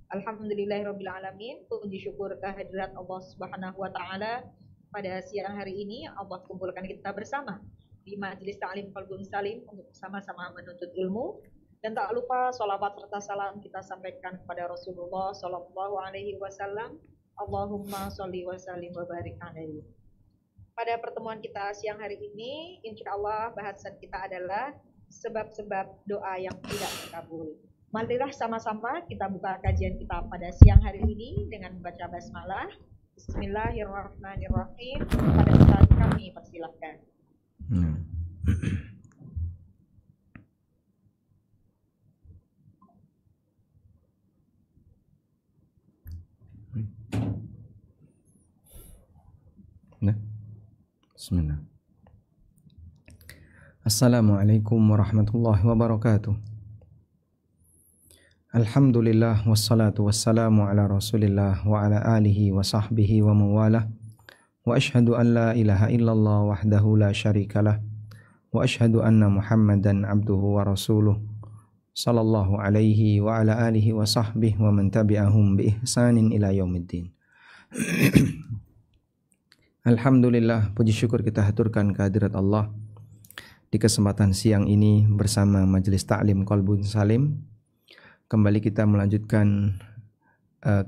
Alhamdulillahirrabbilalamin. Puji syukur kehadirat Allah Subhanahu wa Ta'ala. Pada siang hari ini Allah kumpulkan kita bersama di Majelis Ta'lim Qalbun Salim untuk sama-sama menuntut ilmu. Dan tak lupa sholawat serta salam kita sampaikan kepada Rasulullah Sallallahu Alaihi Wasallam. Allahumma sholli wa sallim wa barik alaihi. Pada pertemuan kita siang hari ini, insya Allah bahasan kita adalah sebab-sebab doa yang tidak terkabul. Marilah sama-sama kita buka kajian kita pada siang hari ini dengan membaca basmalah. Bismillahirrahmanirrahim. Pada saat kami persilahkan. Bismillah. Assalamualaikum warahmatullahi wabarakatuh. Alhamdulillah wassalatu wassalamu ala Rasulillah wa ala alihi wa sahbihi wa mawalah. Wa ashhadu an la ilaha illallah wahdahu la syarikalah. Wa ashhadu anna Muhammadan abduhu wa rasuluh. Sallallahu alaihi wa ala alihi wa sahbihi wa man tabi'ahum bi ihsanin ila yaumiddin. Alhamdulillah, puji syukur kita haturkan kehadirat Allah di kesempatan siang ini bersama Majelis Ta'lim Qalbun Salim. Kembali kita melanjutkan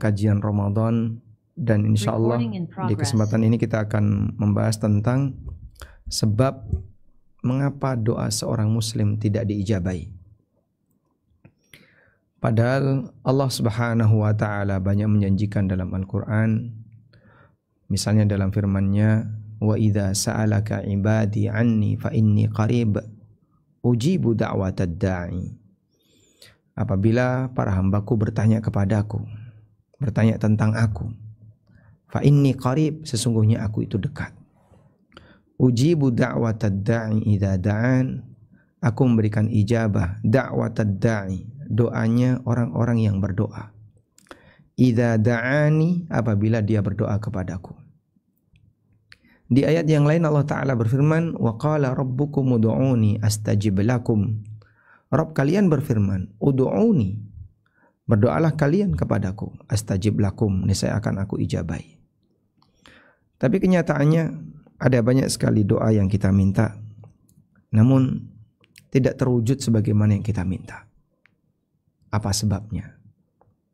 kajian Ramadan dan insya Allah di kesempatan ini kita akan membahas tentang sebab mengapa doa seorang muslim tidak diijabai. Padahal Allah Subhanahu wa Ta'ala banyak menjanjikan dalam Al-Quran. Misalnya dalam firman-Nya, wa idza sa'alaka ibadi anni fa inni qarib ujibu da'watad da'i. Apabila para hambaku bertanya kepadaku, bertanya tentang aku, fa inni qarib, sesungguhnya aku itu dekat. Ujibu da'watad da'i idza da'an, aku memberikan ijabah da'watad da'i, doanya orang-orang yang berdoa. Idza da'ani, apabila dia berdoa kepadaku. Di ayat yang lain Allah Ta'ala berfirman, wa qala rabbukum ud'uni astajib lakum. Rabb kalian berfirman, ud'uni, berdoalah kalian kepadaku, astajib lakum, niscaya akan aku ijabai. Tapi kenyataannya ada banyak sekali doa yang kita minta, namun tidak terwujud sebagaimana yang kita minta. Apa sebabnya?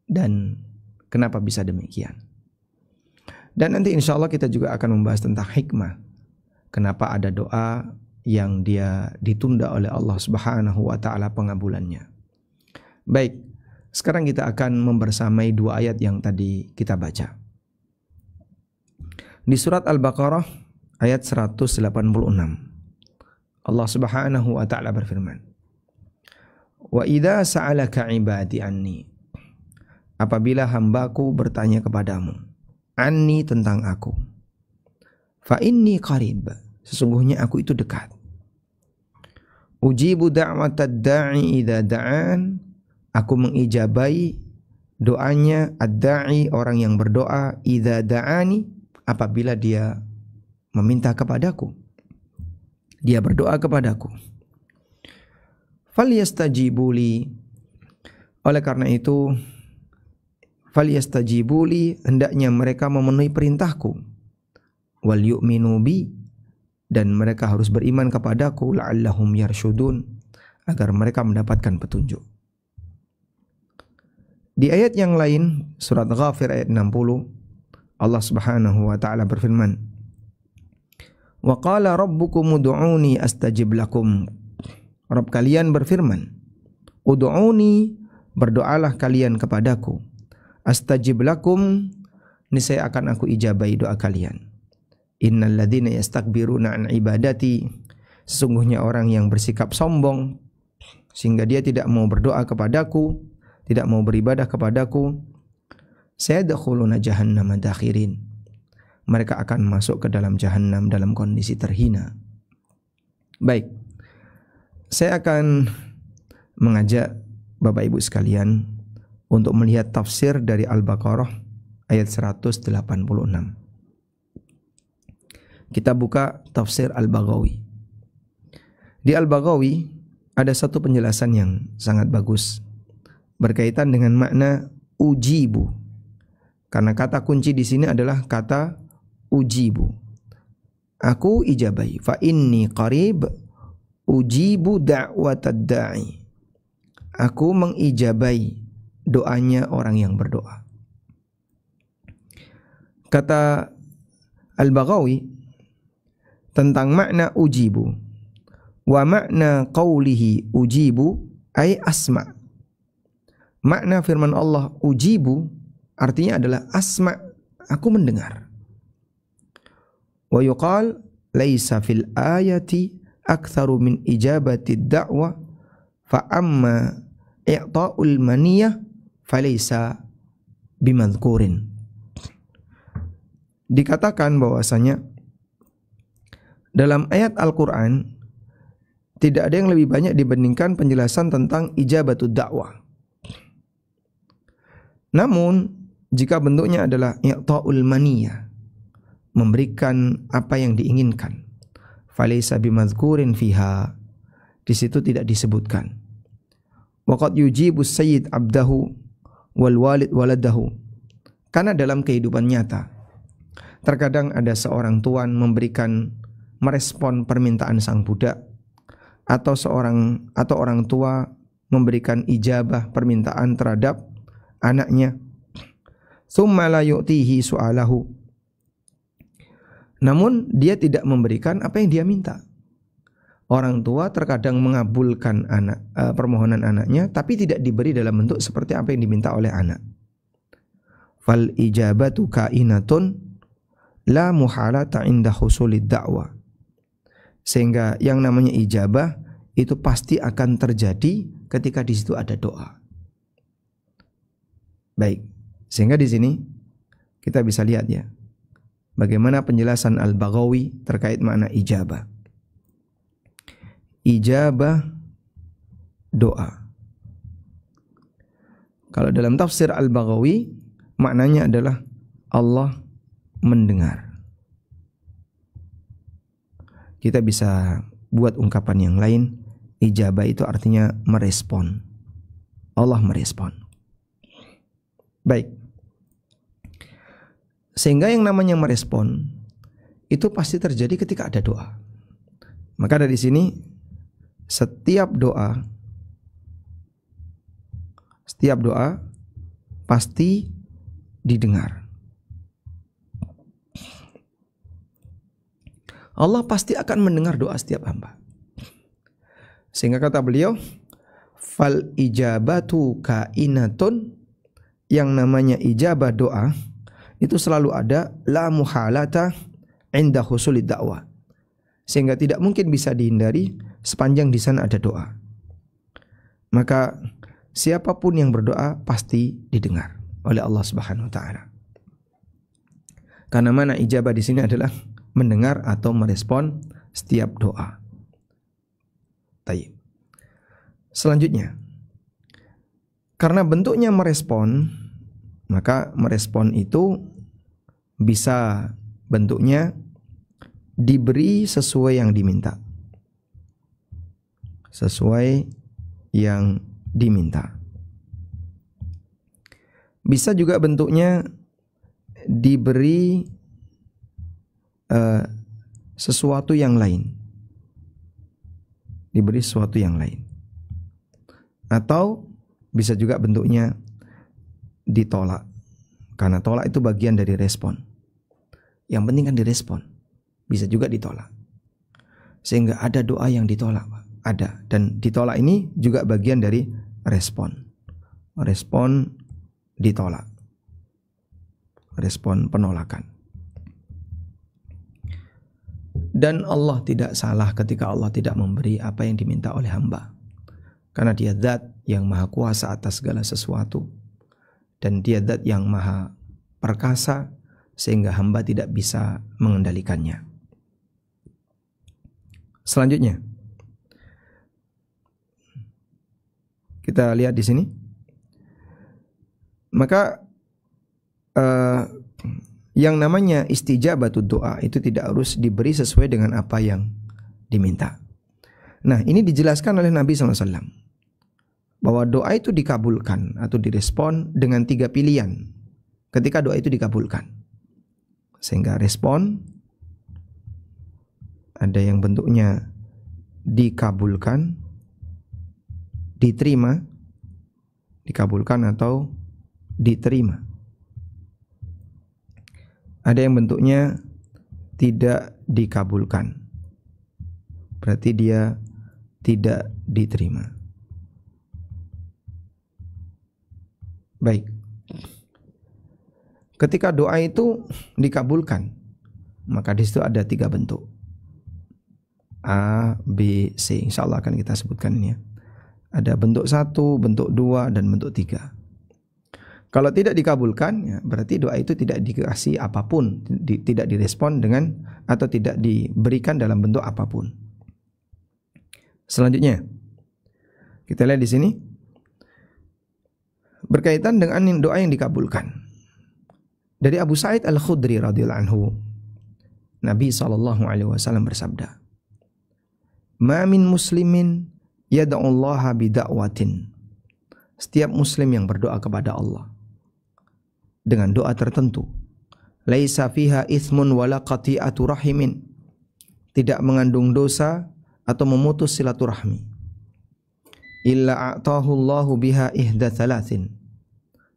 Dan kenapa bisa demikian? Dan nanti insya Allah kita juga akan membahas tentang hikmah. Kenapa ada doa yang dia ditunda oleh Allah Subhanahu wa Ta'ala pengabulannya. Baik, sekarang kita akan membersamai dua ayat yang tadi kita baca. Di surat Al-Baqarah ayat 186. Allah Subhanahu wa Ta'ala berfirman, wa idza sa'alaka ibadi anni, apabila hambaku bertanya kepadamu, anni tentang aku, fa inni qarib, sesungguhnya aku itu dekat. Ujibu da'watad da'i idza da'an, aku mengijabai doanya ad-da'i, orang yang berdoa, idza da'ani, apabila dia meminta kepadaku, dia berdoa kepadaku. Falyastajibuli, oleh karena itu falyastajibuli, hendaknya mereka memenuhi perintahku, wal yu'minu bi, dan mereka harus beriman kepadaku, la'allahum yarsyudun, agar mereka mendapatkan petunjuk. Di ayat yang lain, surat Ghafir ayat 60, Allah Subhanahu wa Ta'ala berfirman, wa qala rabbukum ud'uni astajib lakum. Rabb kalian berfirman, ud'uni, berdoalah kalian kepadaku, astajib lakum, niscaya akan aku ijabai doa kalian. Innal ladzina yastakbiruna an ibadati, sesungguhnya orang yang bersikap sombong sehingga dia tidak mau berdoa kepadaku, tidak mau beribadah kepadaku, sayadkhuluna jahannama dakhirin, mereka akan masuk ke dalam jahanam dalam kondisi terhina. Baik, saya akan mengajak Bapak Ibu sekalian untuk melihat tafsir dari Al-Baqarah ayat 186. Kita buka tafsir Al-Baghawi. Di Al-Baghawi ada satu penjelasan yang sangat bagus berkaitan dengan makna ujibu. Karena kata kunci di sini adalah kata ujibu. Aku ijabai. Fa inni qarib ujibu da'watad da'i. Aku mengijabai doanya orang yang berdoa. Kata Al-Baghawi tentang makna ujibu. Wa makna qawlihi ujibu ay asma'. Makna firman Allah ujibu artinya adalah asma', aku mendengar. Wa yuqal laisa fil ayati aktsaru min ijabati da'wa fa amma i'ta'ul maniyah falaysa bimadhkurin. Dikatakan bahwasanya dalam ayat Al-Qur'an tidak ada yang lebih banyak dibandingkan penjelasan tentang ijabatud da'wah. Namun jika bentuknya adalah i'ta'ul maniyah, memberikan apa yang diinginkan, falaysa bimadhkurin fiha, di situ tidak disebutkan. Waqad yujibus sayyid abdahu wal walid waladahu. Karena dalam kehidupan nyata terkadang ada seorang tuan merespon permintaan sang budak, atau orang tua memberikan ijabah permintaan terhadap anaknya. Tsumma la yu'tihi su'alahu. Namun dia tidak memberikan apa yang dia minta. Orang tua terkadang mengabulkan permohonan anaknya, tapi tidak diberi dalam bentuk seperti apa yang diminta oleh anak. Fal ijabatu kainatun la muhalata inda husulid da'wah. Sehingga yang namanya ijabah itu pasti akan terjadi ketika di situ ada doa. Baik, sehingga di sini kita bisa lihat ya, bagaimana penjelasan Al-Baghawi terkait makna ijabah. Ijabah doa. Kalau dalam tafsir Al-Baghawi maknanya adalah Allah mendengar. Kita bisa buat ungkapan yang lain, ijabah itu artinya merespon. Allah merespon. Baik. Sehingga yang namanya merespon itu pasti terjadi ketika ada doa. Maka dari sini setiap doa pasti didengar. Allah pasti akan mendengar doa setiap hamba. Sehingga kata beliau, fal ijabatu kainatun, yang namanya ijabah doa itu selalu ada, la muhalata inda husulid da'wah. Sehingga tidak mungkin bisa dihindari sepanjang di sana ada doa. Maka siapapun yang berdoa pasti didengar oleh Allah Subhanahu wa taala. Karena mana ijabah di sini adalah mendengar atau merespon setiap doa. Baik. Selanjutnya, karena bentuknya merespon, maka merespon itu bisa bentuknya diberi sesuai yang diminta. Sesuai yang diminta. Bisa juga bentuknya diberi sesuatu yang lain. Diberi sesuatu yang lain. Atau bisa juga bentuknya ditolak. Karena tolak itu bagian dari respon. Yang penting kan direspon. Bisa juga ditolak. Sehingga ada doa yang ditolak, ada. Dan ditolak ini juga bagian dari respon. Respon ditolak. Respon penolakan. Dan Allah tidak salah ketika Allah tidak memberi apa yang diminta oleh hamba. Karena dia zat yang maha kuasa atas segala sesuatu. Dan dia zat yang maha perkasa, sehingga hamba tidak bisa mengendalikannya. Selanjutnya, kita lihat di sini. Maka yang namanya istijabatud doa itu tidak harus diberi sesuai dengan apa yang diminta. Nah, ini dijelaskan oleh Nabi SAW bahwa doa itu dikabulkan atau direspon dengan 3 pilihan ketika doa itu dikabulkan. Sehingga respon ada yang bentuknya dikabulkan, diterima, dikabulkan atau diterima. Ada yang bentuknya tidak dikabulkan, berarti dia tidak diterima. Baik. Ketika doa itu dikabulkan, maka di situ ada 3 bentuk. A, B, C. Insyaallah akan kita sebutkan ini ya. Ada bentuk 1, bentuk 2, dan bentuk 3. Kalau tidak dikabulkan, ya, berarti doa itu tidak dikasih apapun, tidak direspon dengan atau tidak diberikan dalam bentuk apapun. Selanjutnya, kita lihat di sini berkaitan dengan doa yang dikabulkan. Dari Abu Sa'id Al-Khudri radhiyallahu anhu, Nabi SAW bersabda, "Ma min muslimin yad'ullaha bida'watin." Setiap muslim yang berdoa kepada Allah dengan doa tertentu, laisa fiha ithmun wala qati'atu rahimin, tidak mengandung dosa atau memutus silaturahmi, illa a'tahu Allahu biha ihda thalathin,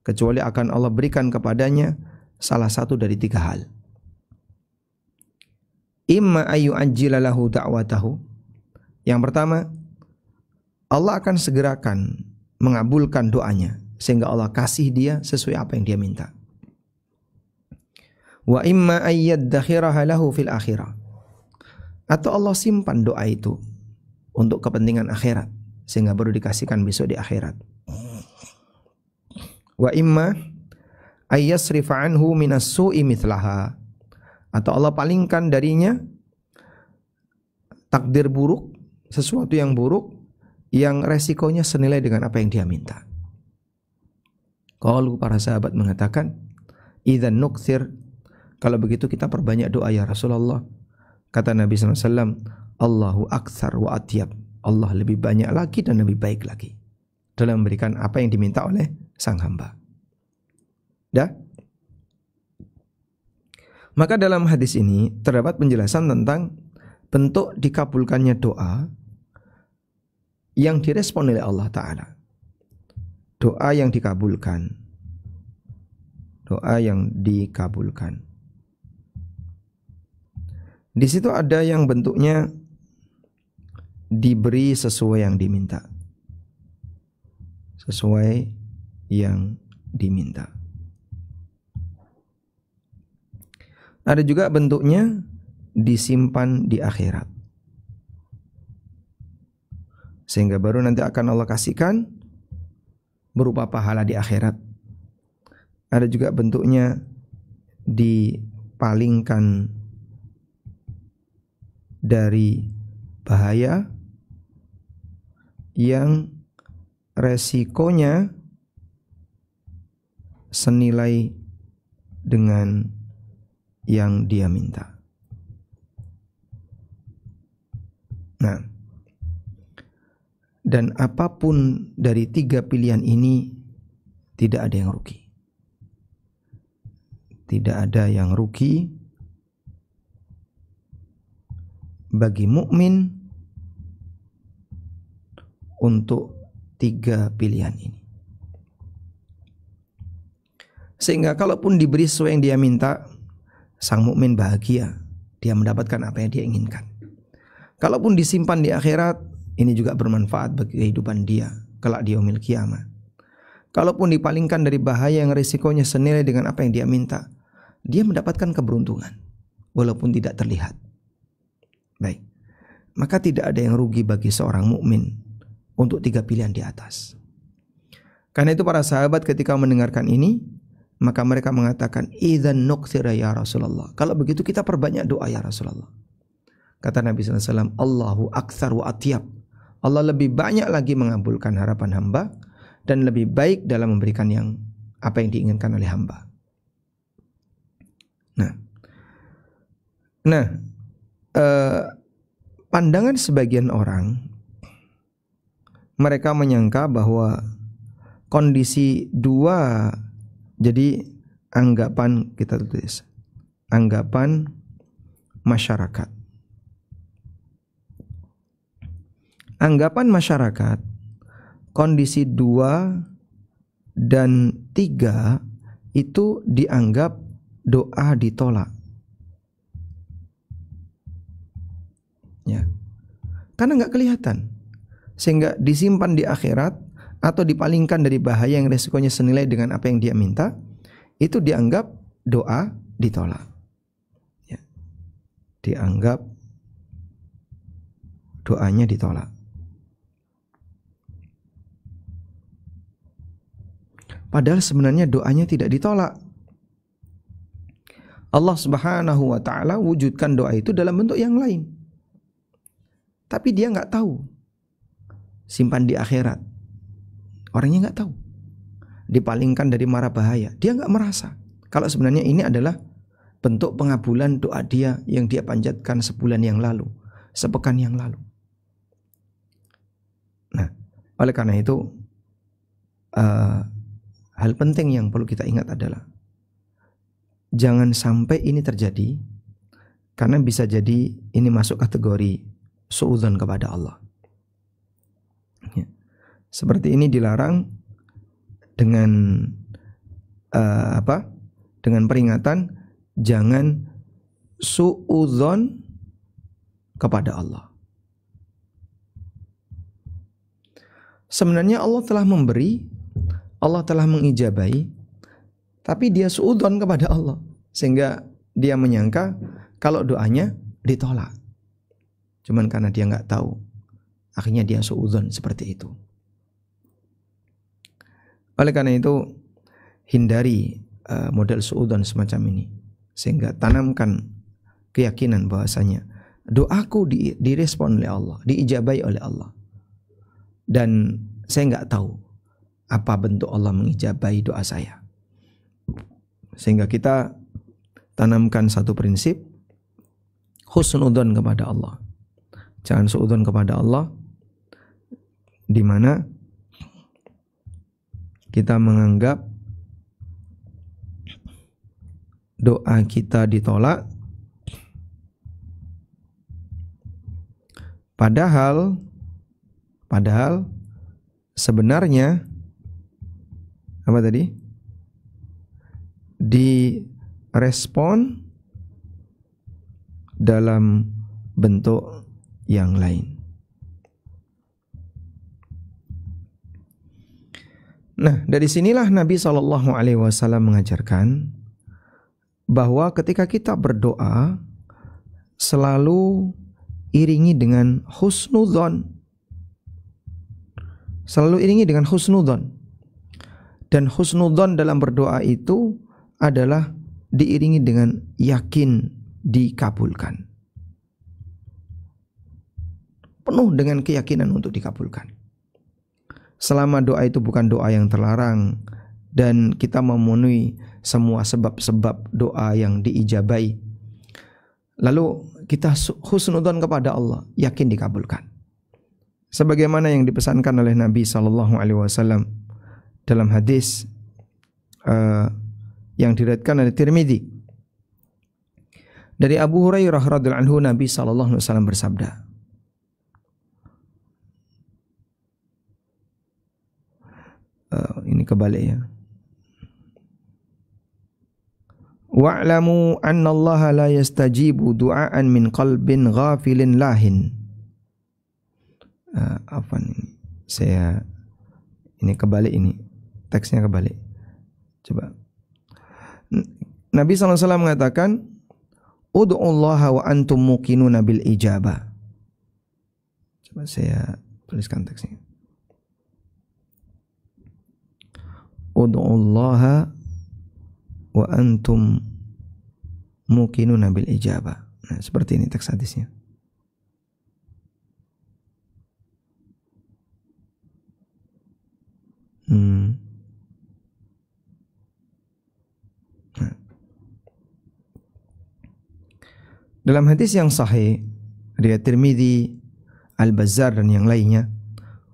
kecuali akan Allah berikan kepadanya salah satu dari 3 hal. Imma ayu ajjila lahu da'watahu. Yang pertama, Allah akan segerakan mengabulkan doanya sehingga Allah kasih dia sesuai apa yang dia minta. Wa imma ayyaddakhiraha lahu fil akhirah. Atau Allah simpan doa itu untuk kepentingan akhirat sehingga baru dikasihkan besok di akhirat. Wa imma ayyasrifa anhu minas su'i mithlaha. Atau Allah palingkan darinya takdir buruk, sesuatu yang buruk yang resikonya senilai dengan apa yang dia minta. Qalu, para sahabat mengatakan, idzan nukthir, kalau begitu kita perbanyak doa ya Rasulullah. Kata Nabi SAW, Allahu aktsar wa atyab, Allah lebih banyak lagi dan lebih baik lagi dalam memberikan apa yang diminta oleh sang hamba. Dah? Maka dalam hadis ini terdapat penjelasan tentang bentuk dikabulkannya doa yang direspon oleh Allah Ta'ala. Doa yang dikabulkan. Doa yang dikabulkan. Di situ ada yang bentuknya diberi sesuai yang diminta. Sesuai yang diminta. Ada juga bentuknya disimpan di akhirat, sehingga baru nanti akan Allah kasihkan berupa pahala di akhirat. Ada juga bentuknya dipalingkan dari bahaya yang resikonya senilai dengan yang dia minta. Nah, dan apapun dari 3 pilihan ini tidak ada yang rugi. Tidak ada yang rugi bagi mukmin untuk 3 pilihan ini. Sehingga kalaupun diberi sesuai yang dia minta, sang mukmin bahagia, dia mendapatkan apa yang dia inginkan. Kalaupun disimpan di akhirat, ini juga bermanfaat bagi kehidupan dia kelak di yaumil qiyamah. Kalaupun dipalingkan dari bahaya yang risikonya senilai dengan apa yang dia minta, dia mendapatkan keberuntungan walaupun tidak terlihat. Baik. Maka tidak ada yang rugi bagi seorang mukmin untuk 3 pilihan di atas. Karena itu para sahabat ketika mendengarkan ini, maka mereka mengatakan, idzan nukthira ya Rasulullah. Kalau begitu kita perbanyak doa ya Rasulullah. Kata Nabi SAW, Allahu aktsar wa atyab. Allah lebih banyak lagi mengabulkan harapan hamba dan lebih baik dalam memberikan yang apa yang diinginkan oleh hamba. Nah, pandangan sebagian orang mereka menyangka bahwa kondisi dua, jadi anggapan, kita tulis anggapan masyarakat. Anggapan masyarakat, kondisi 2 dan 3 itu dianggap doa ditolak. Ya. Karena nggak kelihatan, sehingga disimpan di akhirat atau dipalingkan dari bahaya yang resikonya senilai dengan apa yang dia minta, itu dianggap doa ditolak. Ya. Dianggap doanya ditolak. Padahal sebenarnya doanya tidak ditolak. Allah Subhanahu wa ta'ala wujudkan doa itu dalam bentuk yang lain, tapi dia nggak tahu. Simpan di akhirat, orangnya nggak tahu. Dipalingkan dari mara bahaya, dia nggak merasa kalau sebenarnya ini adalah bentuk pengabulan doa dia yang dia panjatkan sebulan yang lalu, sepekan yang lalu. Nah, oleh karena itu hal penting yang perlu kita ingat adalah jangan sampai ini terjadi, karena bisa jadi ini masuk kategori suudzon kepada Allah. Ya. Seperti ini dilarang dengan dengan peringatan jangan suudzon kepada Allah. Sebenarnya Allah telah memberi, Allah telah mengijabai, tapi dia suudzon kepada Allah, sehingga dia menyangka kalau doanya ditolak. Cuman karena dia nggak tahu, akhirnya dia suudzon seperti itu. Oleh karena itu, hindari model suudzon semacam ini, sehingga tanamkan keyakinan bahwasanya doaku direspon oleh Allah, diijabai oleh Allah, dan saya nggak tahu apa bentuk Allah mengijabai doa saya. Sehingga kita tanamkan satu prinsip, husnudzon kepada Allah. Jangan suudzon kepada Allah, di mana kita menganggap doa kita ditolak, padahal sebenarnya apa tadi? Direspon dalam bentuk yang lain. Nah, dari sinilah Nabi SAW mengajarkan bahwa ketika kita berdoa selalu iringi dengan husnudzon. Selalu iringi dengan husnudzon. Dan husnudzon dalam berdoa itu adalah diiringi dengan yakin dikabulkan. Penuh dengan keyakinan untuk dikabulkan. Selama doa itu bukan doa yang terlarang dan kita memenuhi semua sebab-sebab doa yang diijabai, lalu kita husnudzon kepada Allah, yakin dikabulkan. Sebagaimana yang dipesankan oleh Nabi SAW dalam hadis yang diriwayatkan oleh Tirmidzi dari Abu Hurairah radhiyallahu anhu, Nabi SAW bersabda, ini kebalik ya. Wa'lamu anna Allah la yastajibu du'aan min qalbin ghafilin lahin. Apa ini? Ini kebalik ini. Teksnya kebalik. Coba. Nabi SAW mengatakan, Ud'ullaha wa antum muqinuna bil ijabah. Coba saya tuliskan teksnya. Ud'ullaha wa antum muqinuna bil ijabah. Nah, seperti ini teks hadisnya. Dalam hadis yang sahih riwayat Tirmidzi, Al-Bazzar dan yang lainnya,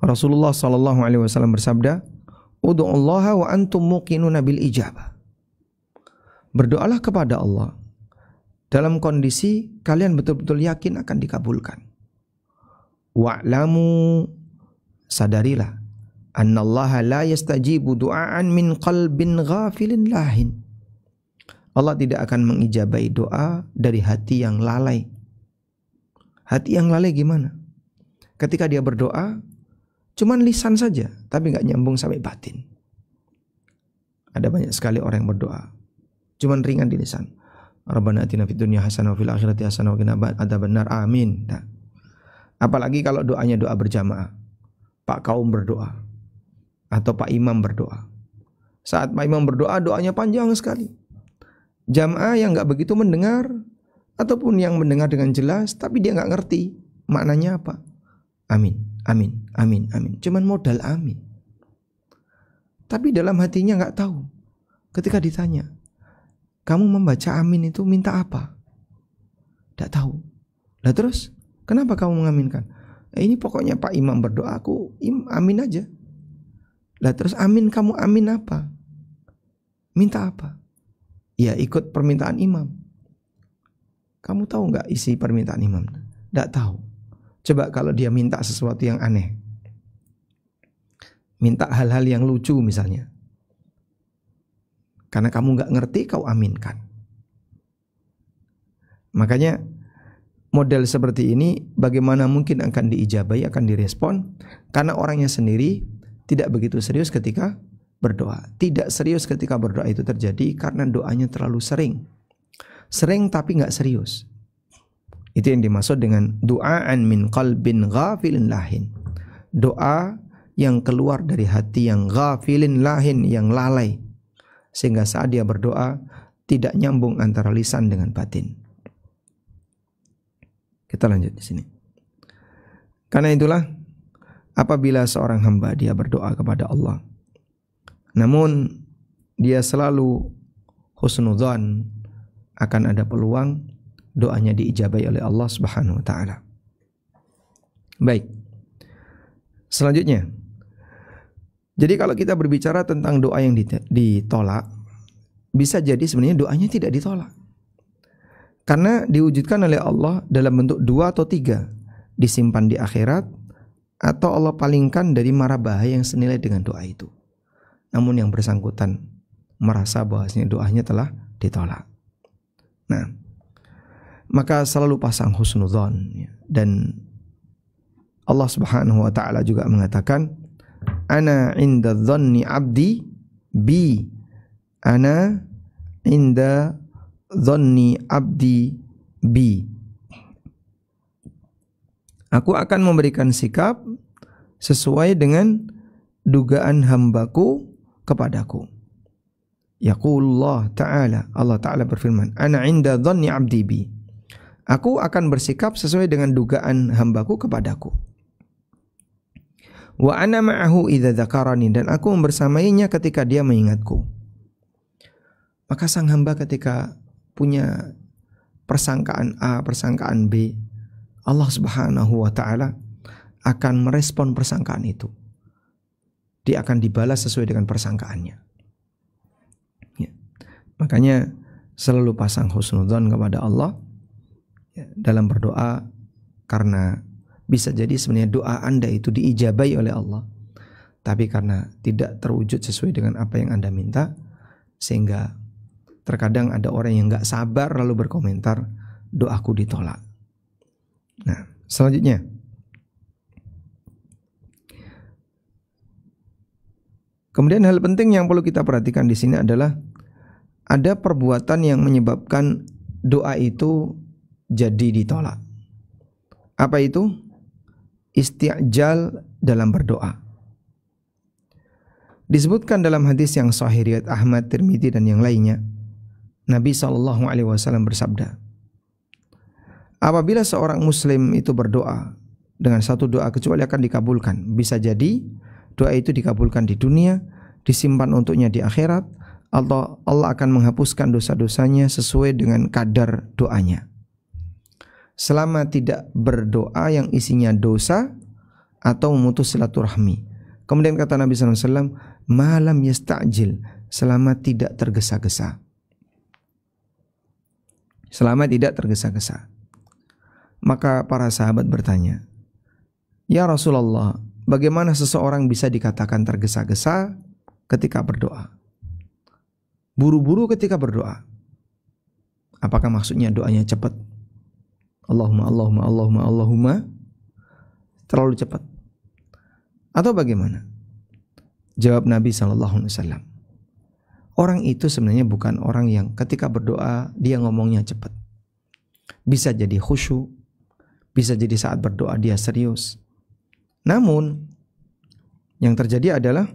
Rasulullah SAW bersabda, "Ud'ullaha wa antum muqinuna bil ijabah." Berdoalah kepada Allah dalam kondisi kalian betul-betul yakin akan dikabulkan. Wa'lamu, sadarilah, annallaha la yastajibu du'aan min qalbin ghafilin lahin. Allah tidak akan mengijabai doa dari hati yang lalai. Hati yang lalai gimana? Ketika dia berdoa, cuman lisan saja, tapi gak nyambung sampai batin. Ada banyak sekali orang yang berdoa, cuman ringan di lisan. Rabbana atina fid dunya hasanah wa fil akhirati hasanah wa qina adzabannar. Amin. Nah, apalagi kalau doanya doa berjamaah. Pak kaum berdoa atau Pak Imam berdoa. Saat Pak Imam berdoa, doanya panjang sekali. Jamaah yang gak begitu mendengar, ataupun yang mendengar dengan jelas tapi dia gak ngerti maknanya apa. Amin, amin, amin, amin. Cuman modal amin. Tapi dalam hatinya gak tahu. Ketika ditanya, kamu membaca amin itu minta apa? Gak tahu. Lah terus, kenapa kamu mengaminkan? Ini pokoknya Pak Imam berdoa, aku amin aja. Lah terus amin, kamu amin apa? Minta apa? Ya ikut permintaan imam. Kamu tahu gak isi permintaan imam? Gak tahu. Coba kalau dia minta sesuatu yang aneh, minta hal-hal yang lucu misalnya, karena kamu gak ngerti kau aminkan. Makanya model seperti ini bagaimana mungkin akan diijabai, akan direspon, karena orangnya sendiri tidak begitu serius ketika berdoa. Tidak serius ketika berdoa itu terjadi karena doanya terlalu sering. Sering tapi gak serius. Itu yang dimaksud dengan du'aan min qalbin ghafilin lahin. Doa yang keluar dari hati yang ghafilin lahin, yang lalai. Sehingga saat dia berdoa tidak nyambung antara lisan dengan batin. Kita lanjut di sini. Karena itulah apabila seorang hamba dia berdoa kepada Allah, namun dia selalu husnudzan, akan ada peluang doanya diijabai oleh Allah Subhanahu wa taala. Baik. Selanjutnya, jadi kalau kita berbicara tentang doa yang ditolak, bisa jadi sebenarnya doanya tidak ditolak. Karena diwujudkan oleh Allah dalam bentuk 2 atau 3, disimpan di akhirat, atau Allah palingkan dari mara bahaya yang senilai dengan doa itu. Namun yang bersangkutan merasa bahwasanya doanya telah ditolak. Nah, maka selalu pasang husnudzon, dan Allah Subhanahu wa taala juga mengatakan, ana inda dhanni abdi bi, ana inda dhanni abdi bi. Aku akan memberikan sikap sesuai dengan dugaan hambaku kepadaku. Yaqulullah ta'ala, Allah ta'ala berfirman, ana inda dhanni abdi bi. Aku akan bersikap sesuai dengan dugaan hambaku kepadaku. Wa ana ma'ahu idza dzakarani, dan aku membersamainya ketika dia mengingatku. Maka sang hamba ketika punya persangkaan A, persangkaan B, Allah Subhanahu wa taala akan merespon persangkaan itu. Dia akan dibalas sesuai dengan persangkaannya. Ya. Makanya selalu pasang husnudzon kepada Allah ya, dalam berdoa, karena bisa jadi sebenarnya doa Anda itu diijabai oleh Allah, tapi karena tidak terwujud sesuai dengan apa yang Anda minta, sehingga terkadang ada orang yang gak sabar lalu berkomentar, doaku ditolak. Nah, selanjutnya, kemudian hal penting yang perlu kita perhatikan di sini adalah ada perbuatan yang menyebabkan doa itu jadi ditolak. Apa itu? Isti'jal dalam berdoa. Disebutkan dalam hadis yang sahih riwayat Ahmad, Tirmidzi dan yang lainnya, Nabi SAW bersabda, apabila seorang muslim itu berdoa dengan satu doa kecuali akan dikabulkan, bisa jadi doa itu dikabulkan di dunia, disimpan untuknya di akhirat, atau Allah akan menghapuskan dosa-dosanya sesuai dengan kadar doanya. Selama tidak berdoa yang isinya dosa atau memutus silaturahmi. Kemudian kata Nabi SAW, malam yasta'jil, selama tidak tergesa-gesa. Selama tidak tergesa-gesa. Maka para sahabat bertanya, ya Rasulullah, bagaimana seseorang bisa dikatakan tergesa-gesa ketika berdoa? Buru-buru ketika berdoa. Apakah maksudnya doanya cepat? Allahumma, Allahumma, Allahumma, Allahumma, terlalu cepat? Atau bagaimana? Jawab Nabi SAW, orang itu sebenarnya bukan orang yang ketika berdoa dia ngomongnya cepat. Bisa jadi khusyuk, bisa jadi saat berdoa dia serius. Namun yang terjadi adalah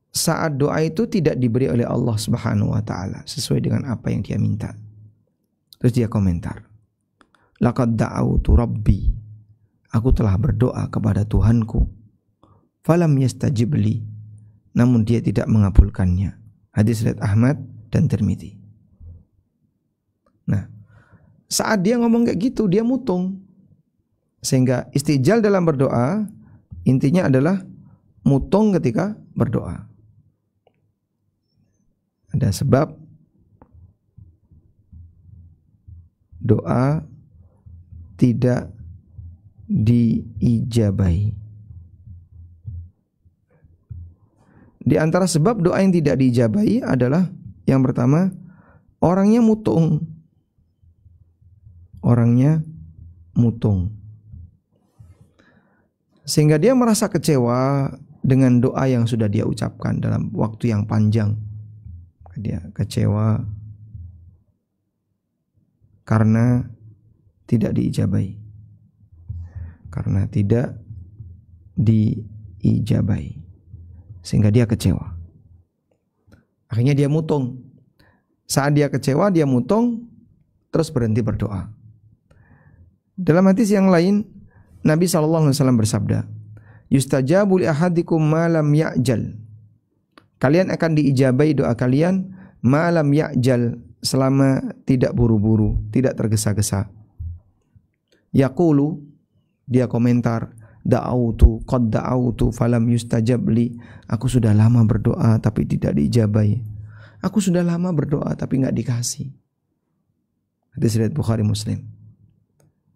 saat doa itu tidak diberi oleh Allah Subhanahu wa taala sesuai dengan apa yang dia minta. Terus dia komentar, laqad da'autu rabbi, aku telah berdoa kepada Tuhanku, falam yastajib li, namun dia tidak mengabulkannya. Hadis riwayat Ahmad dan Tirmidzi. Nah, saat dia ngomong kayak gitu dia mutung. Sehingga istijal dalam berdoa intinya adalah mutung ketika berdoa. Ada sebab doa tidak diijabahi. Di antara sebab doa yang tidak diijabahi adalah yang pertama, orangnya mutung. Orangnya mutung. Sehingga dia merasa kecewa dengan doa yang sudah dia ucapkan dalam waktu yang panjang. Dia kecewa karena tidak diijabahi. Karena tidak diijabahi. Sehingga dia kecewa. Akhirnya dia mutung. Saat dia kecewa, dia mutung, terus berhenti berdoa. Dalam hadis yang lain, Nabi SAW bersabda, yustajabu li ahadikum ma lam ya'jal. Kalian akan diijabahi doa kalian malam ya'jal, selama tidak buru-buru, tidak tergesa-gesa. Yaqulu, dia komentar, qad da'autu falam yustajab li. Aku sudah lama berdoa tapi tidak diijabahi. Aku sudah lama berdoa tapi enggak dikasih. Hadis riwayat Bukhari Muslim.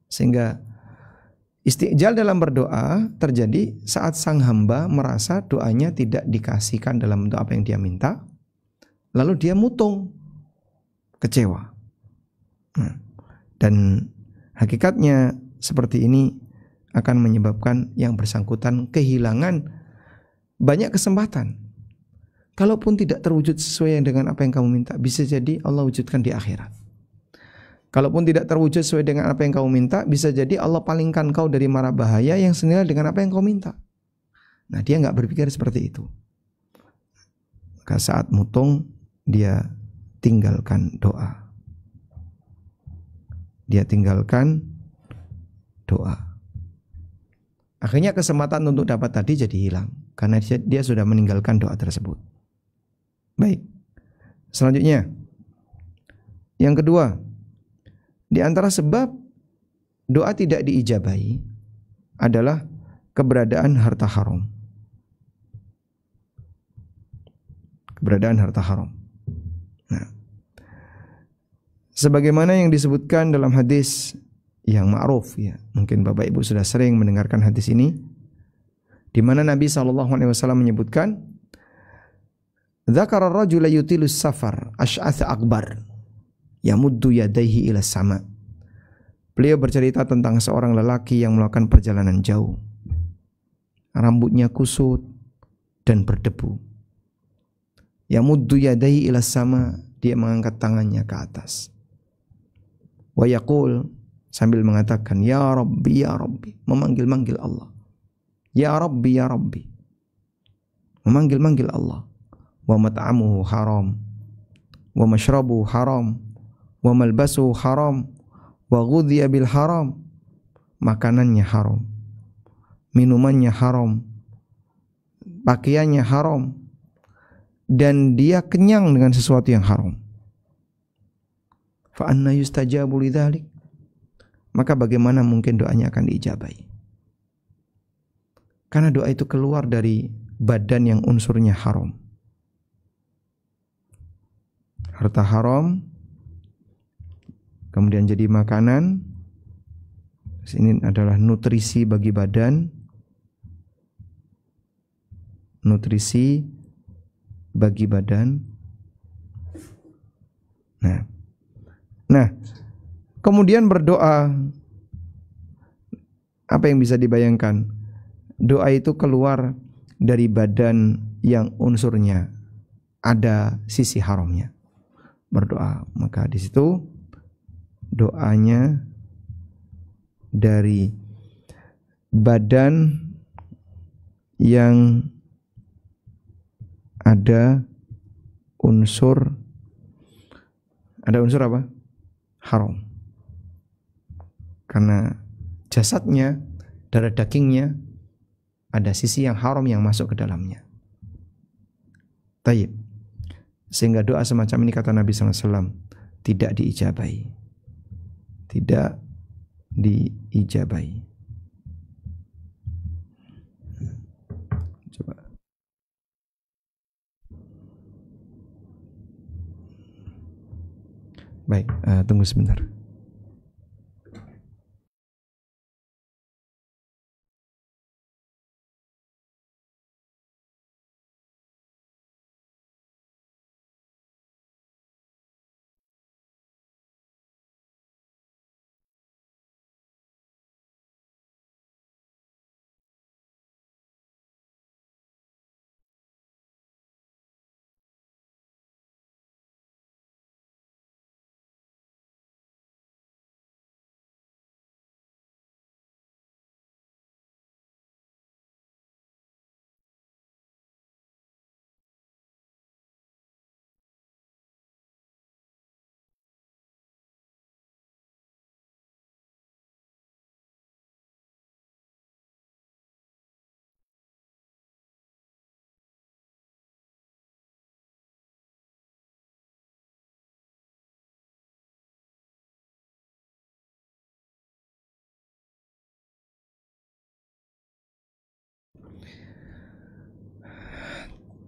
Sehingga istijal dalam berdoa terjadi saat sang hamba merasa doanya tidak dikasihkan dalam bentuk apa yang dia minta, lalu dia mutung, kecewa. Dan hakikatnya seperti ini akan menyebabkan yang bersangkutan kehilangan banyak kesempatan. Kalaupun tidak terwujud sesuai dengan apa yang kamu minta, bisa jadi Allah wujudkan di akhirat. Kalaupun tidak terwujud sesuai dengan apa yang kamu minta, bisa jadi Allah palingkan kau dari mara bahaya yang senilai dengan apa yang kau minta. Nah, dia nggak berpikir seperti itu. Maka saat mutung, dia tinggalkan doa. Dia tinggalkan doa. Akhirnya kesempatan untuk dapat tadi jadi hilang, karena dia sudah meninggalkan doa tersebut. Baik. Selanjutnya, yang kedua, di antara sebab doa tidak diijabahi adalah keberadaan harta haram. Keberadaan harta haram. Nah, sebagaimana yang disebutkan dalam hadis yang ma'ruf, ya, mungkin Bapak Ibu sudah sering mendengarkan hadis ini, di mana Nabi SAW menyebutkan, dzakara ar-rajula yutilus safar asy'ats akbar yamuddu yadaihi ila sama. Beliau bercerita tentang seorang lelaki yang melakukan perjalanan jauh. Rambutnya kusut dan berdebu. Yamuddu yadaihi ila sama, dia mengangkat tangannya ke atas. Wa yaqul, sambil mengatakan ya Rabbi ya Rabbi, memanggil-manggil Allah. Ya Rabbi ya Rabbi, memanggil-manggil Allah. Wa mat'amuhu haram, wa mashrabuhu haram, wa malbasuhu haram, wa ghudhiya bil haram, makanannya haram, minumannya haram, pakaiannya haram, dan dia kenyang dengan sesuatu yang haram. Fa anna yustajabu lidzalik, maka bagaimana mungkin doanya akan diijabahi? Karena doa itu keluar dari badan yang unsurnya haram. Harta haram kemudian jadi makanan. Ini adalah nutrisi bagi badan. Nutrisi bagi badan. Nah, kemudian berdoa. Apa yang bisa dibayangkan? Doa itu keluar dari badan yang unsurnya ada sisi haramnya. Berdoa, maka di situ doanya dari badan yang ada unsur apa? Haram. Karena jasadnya, darah dagingnya ada sisi yang haram yang masuk ke dalamnya. Taib. Sehingga doa semacam ini kata Nabi SAW tidak diijabai. Tidak diijabai. Coba. Baik, tunggu sebentar.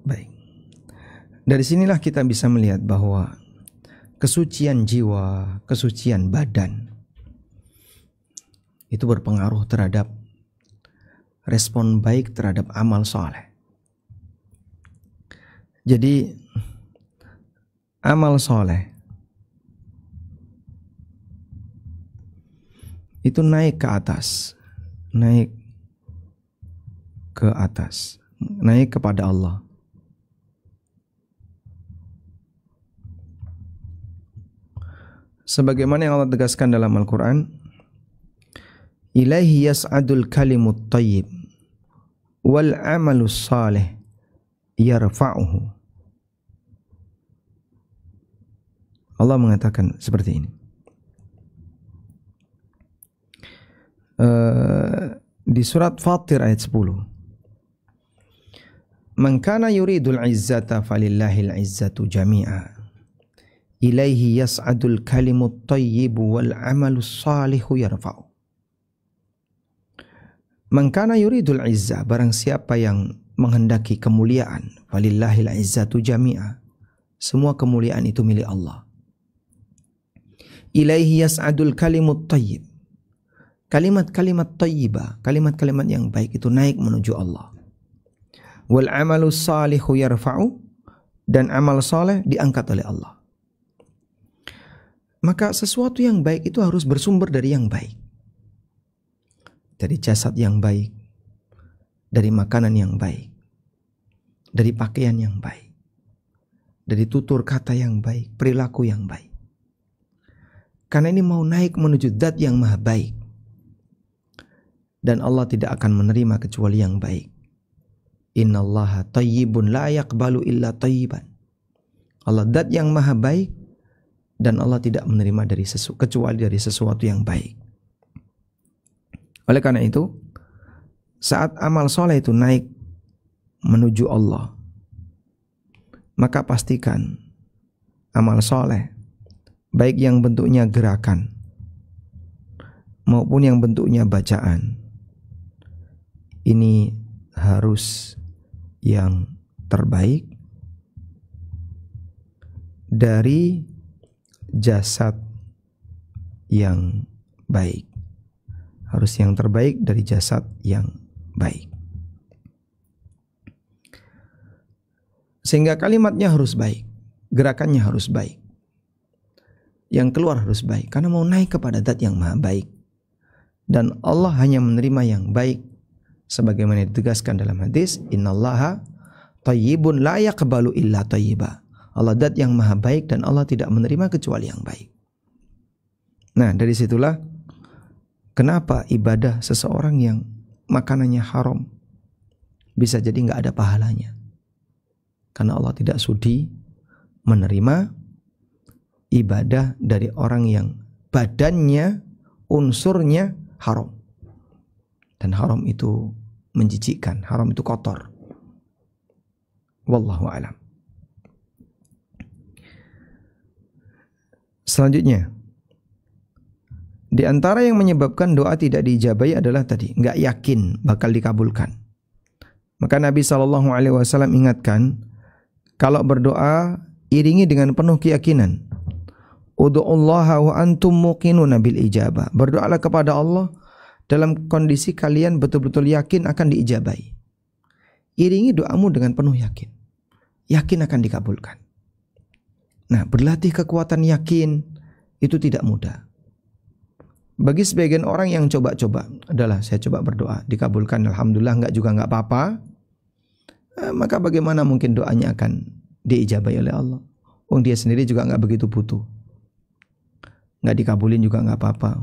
Baik. Dari sinilah kita bisa melihat bahwa kesucian jiwa, kesucian badan itu berpengaruh terhadap respon baik terhadap amal soleh. Jadi amal soleh itu naik ke atas, naik kepada Allah. Sebagaimana yang Allah tegaskan dalam Al-Quran, ilaihi yas'adul kalimut tayyib wal amalus salih yarfa'uhu. Allah mengatakan seperti ini. Di surat Fatir ayat 10. Man kana yuridul izzata falillahil izzatu jami'a. Ilaihi yas'adul kalimut tayyibu wal amalus salihu yarfa'u. Man kana yuridul izzah, barang siapa yang menghendaki kemuliaan, falillahil izzatu jami'a, semua kemuliaan itu milik Allah. Ilaihi yas'adul kalimut tayyib, kalimat-kalimat tayyibah, kalimat-kalimat yang baik itu naik menuju Allah. Wal amalus salihu yarfa'u, dan amal saleh diangkat oleh Allah. Maka sesuatu yang baik itu harus bersumber dari yang baik. Dari jasad yang baik, dari makanan yang baik, dari pakaian yang baik, dari tutur kata yang baik, perilaku yang baik. Karena ini mau naik menuju zat yang maha baik. Dan Allah tidak akan menerima kecuali yang baik. Innallaha tayyibun la yaqbalu illa tayyiban. Allah zat yang maha baik, dan Allah tidak menerima kecuali dari sesuatu yang baik. Oleh karena itu, saat amal soleh itu naik menuju Allah, maka pastikan amal soleh, baik yang bentuknya gerakan maupun yang bentuknya bacaan, ini harus yang terbaik dari jasad yang baik. Harus yang terbaik dari jasad yang baik. Sehingga kalimatnya harus baik, gerakannya harus baik, yang keluar harus baik, karena mau naik kepada zat yang maha baik. Dan Allah hanya menerima yang baik, sebagaimana ditegaskan dalam hadis, innallaha thayyibun la yaqbalu illa thayyiba. Allah zat yang maha baik dan Allah tidak menerima kecuali yang baik. Nah, dari situlah kenapa ibadah seseorang yang makanannya haram bisa jadi nggak ada pahalanya. Karena Allah tidak sudi menerima ibadah dari orang yang badannya, unsurnya haram. Dan haram itu menjijikkan, haram itu kotor. Wallahu a'lam. Selanjutnya, di antara yang menyebabkan doa tidak diijabahi adalah tadi, nggak yakin bakal dikabulkan. Maka Nabi SAW ingatkan, kalau berdoa iringi dengan penuh keyakinan. Ud'ullaha wa antum muqinuna bil ijabah. Berdoalah kepada Allah dalam kondisi kalian betul-betul yakin akan diijabahi. Iringi doamu dengan penuh yakin. Yakin akan dikabulkan. Nah, berlatih kekuatan yakin itu tidak mudah. Bagi sebagian orang yang coba-coba, adalah saya coba berdoa, dikabulkan, alhamdulillah, enggak juga enggak apa-apa. Maka bagaimana mungkin doanya akan diijabahi oleh Allah? Wong dia sendiri juga enggak begitu butuh. Enggak dikabulin juga enggak apa-apa.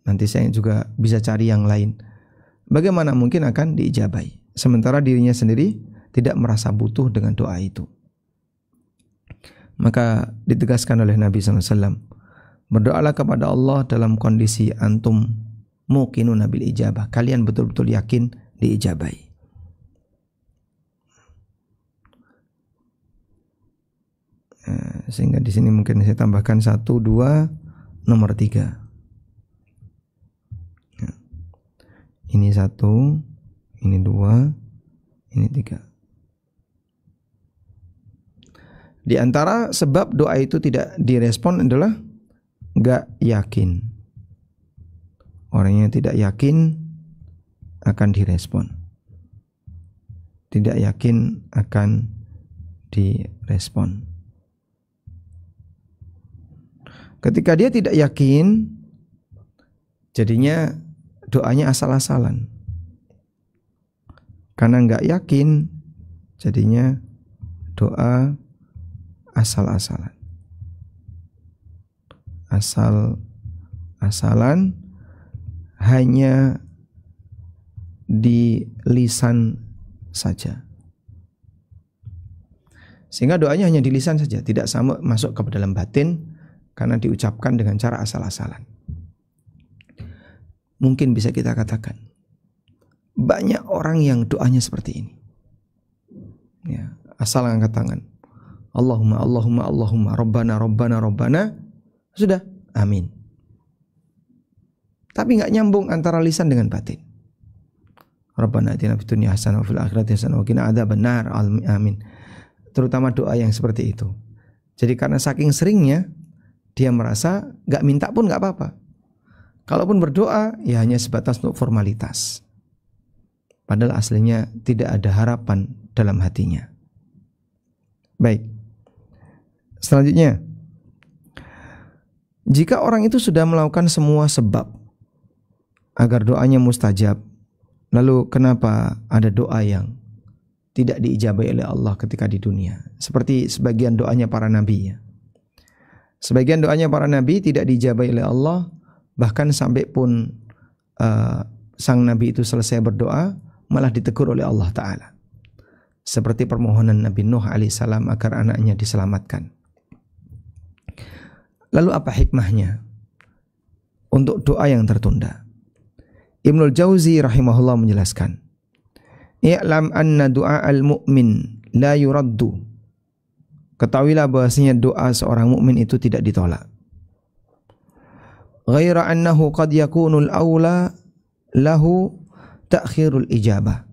Nanti saya juga bisa cari yang lain. Bagaimana mungkin akan diijabahi? Sementara dirinya sendiri tidak merasa butuh dengan doa itu. Maka ditegaskan oleh Nabi SAW, berdoalah kepada Allah dalam kondisi antum muqinuna bil ijabah. Kalian betul-betul yakin diijabahi. Sehingga di sini mungkin saya tambahkan 1, 2, nomor 3. Ini 1, ini 2, ini 3. Di antara sebab doa itu tidak direspon adalah enggak yakin. Orang yang tidak yakin akan direspon. Tidak yakin akan direspon. Ketika dia tidak yakin, jadinya doanya asal-asalan. Karena enggak yakin, jadinya doa asal-asalan. Asal-asalan, hanya di lisan saja. Sehingga doanya hanya di lisan saja, tidak sama masuk ke dalam batin karena diucapkan dengan cara asal-asalan. Mungkin bisa kita katakan banyak orang yang doanya seperti ini. Ya, asal angkat tangan. Allahumma, Allahumma, Allahumma, Rabbana, Rabbana, Rabbana. Sudah, amin. Tapi enggak nyambung antara lisan dengan batin. Rabbana atina fid dunya hasanah wa fil akhirati hasanah wa qina adzabannar. Amin. Terutama doa yang seperti itu. Jadi karena saking seringnya dia merasa enggak minta pun enggak apa-apa. Kalaupun berdoa ya hanya sebatas untuk formalitas. Padahal aslinya tidak ada harapan dalam hatinya. Baik. Selanjutnya, jika orang itu sudah melakukan semua sebab agar doanya mustajab, lalu kenapa ada doa yang tidak diijabahi oleh Allah ketika di dunia? Seperti sebagian doanya para nabi ya. Sebagian doanya para nabi tidak diijabahi oleh Allah, bahkan sampai pun sang nabi itu selesai berdoa malah ditegur oleh Allah Ta'ala. Seperti permohonan Nabi Nuh alaihissalam agar anaknya diselamatkan. Lalu apa hikmahnya untuk doa yang tertunda? Ibnul Jauzi rahimahullah menjelaskan, i'lam anna du'a al-mu'min la yuraddu. Ketahuilah bahwasanya doa seorang mukmin itu tidak ditolak. Ghaira annahu qad yakunul awla lahu ta'khirul ijabah.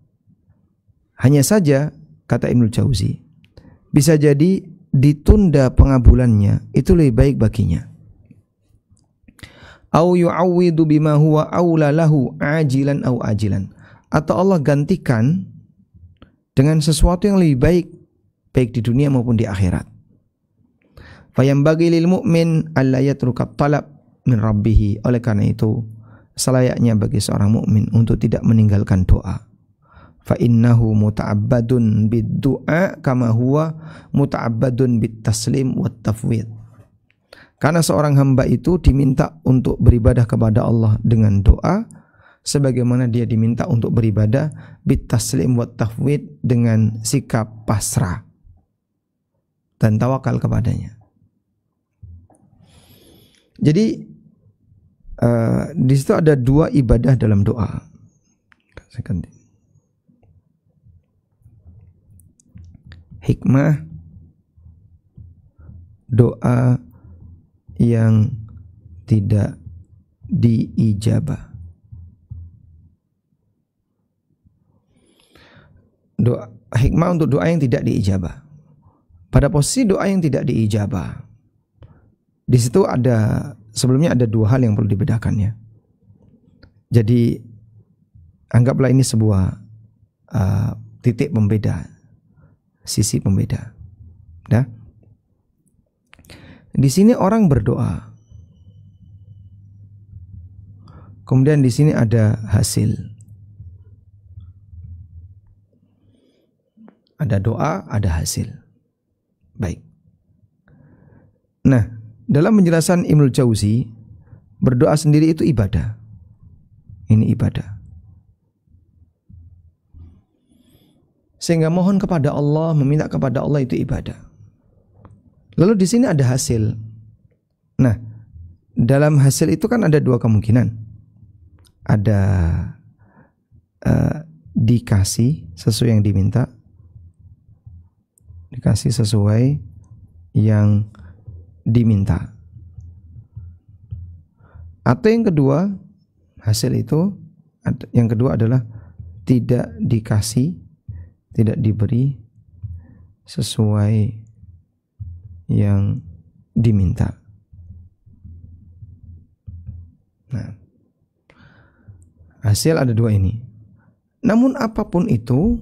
Hanya saja, kata Ibnu Jauzi, bisa jadi ditunda pengabulannya itu lebih baik baginya. Au yu'awwidu bima huwa aula lahu ajilan au ajilan. Atau Allah gantikan dengan sesuatu yang lebih baik, baik di dunia maupun di akhirat. Fayambagi lil mu'min alla yatruka talab min rabbih. Oleh karena itu, selayaknya bagi seorang mukmin untuk tidak meninggalkan doa. Fa innahu muta'abbadun bid-du'a kama huwa muta'abbadun bit-taslim wat tafwid. Karena seorang hamba itu diminta untuk beribadah kepada Allah dengan doa, sebagaimana dia diminta untuk beribadah bit-taslim wat tafwid dengan sikap pasrah dan tawakal kepadanya. Jadi di situ ada dua ibadah dalam doa. Hikmah doa yang tidak diijabah. Hikmah untuk doa yang tidak diijabah. Pada posisi doa yang tidak diijabah, di situ sebelumnya ada dua hal yang perlu dibedakannya. Jadi anggaplah ini sebuah titik pembeda, sisi pembeda. Nah, di sini orang berdoa, kemudian di sini ada hasil. Ada doa, ada hasil. Baik. Nah, dalam penjelasan Ibnu Jauzi, berdoa sendiri itu ibadah. Ini ibadah. Sehingga mohon kepada Allah, meminta kepada Allah itu ibadah. Lalu di sini ada hasil. Nah, dalam hasil itu kan ada dua kemungkinan. Ada dikasih sesuai yang diminta, dikasih sesuai yang diminta. Atau yang kedua, hasil itu yang kedua adalah tidak dikasih, tidak diberi sesuai yang diminta. Nah, hasil ada dua ini. Namun apapun itu,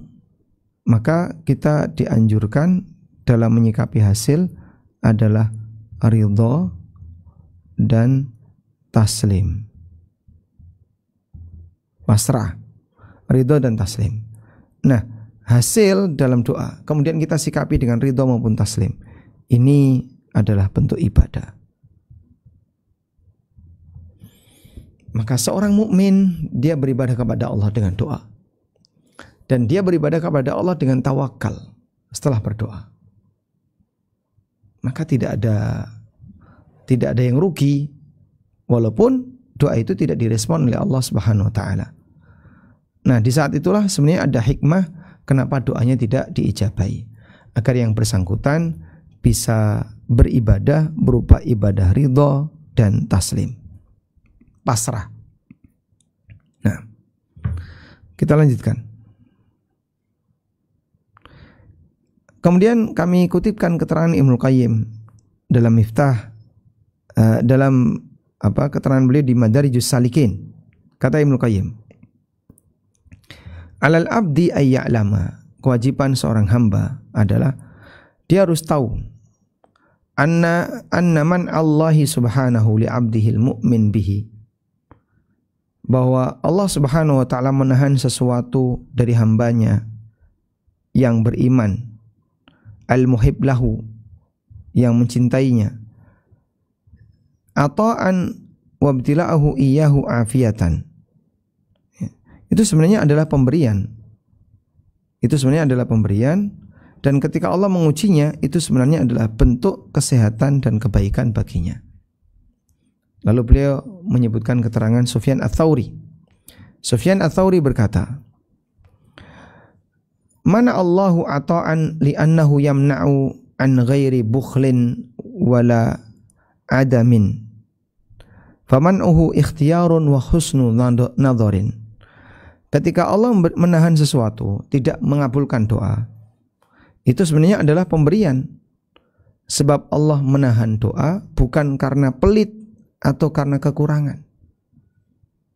maka kita dianjurkan dalam menyikapi hasil adalah ridha dan taslim. Pasrah, ridha dan taslim. Nah, hasil dalam doa kemudian kita sikapi dengan ridha maupun taslim. Ini adalah bentuk ibadah. Maka seorang mukmin dia beribadah kepada Allah dengan doa. Dan dia beribadah kepada Allah dengan tawakal setelah berdoa. Maka tidak ada yang rugi walaupun doa itu tidak direspon oleh Allah Subhanahu wa taala. Nah, di saat itulah sebenarnya ada hikmah kenapa doanya tidak diijabahi. Agar yang bersangkutan bisa beribadah berupa ibadah ridha dan taslim. Pasrah. Nah, kita lanjutkan. Kemudian kami kutipkan keterangan Ibnu Qayyim dalam Miftah, dalam keterangan beliau di Madarijus Salikin. Kata Ibnu Qayyim, alal abdi ayya'lama, kewajiban seorang hamba adalah dia harus tahu anna man Allahi subhanahu li abdihil mu'min bihi, bahwa Allah Subhanahu wa taala menahan sesuatu dari hambanya yang beriman, al-muhib lahu, yang mencintainya, ata'an wabtila'ahu iyyahu afiyatan. Itu sebenarnya adalah pemberian. Dan ketika Allah mengujinya, itu sebenarnya adalah bentuk kesehatan dan kebaikan baginya. Lalu beliau menyebutkan keterangan Sufyan Ats-Tsauri. Sufyan Ats-Tsauri berkata, mana Allahu ata'an li'annahu yamna'u an ghairi bukhlin wala adamin, faman'uhu ikhtiyarun wa husnu nadharin. ketika Allah menahan sesuatu, tidak mengabulkan doa, itu sebenarnya adalah pemberian. Sebab Allah menahan doa bukan karena pelit atau karena kekurangan.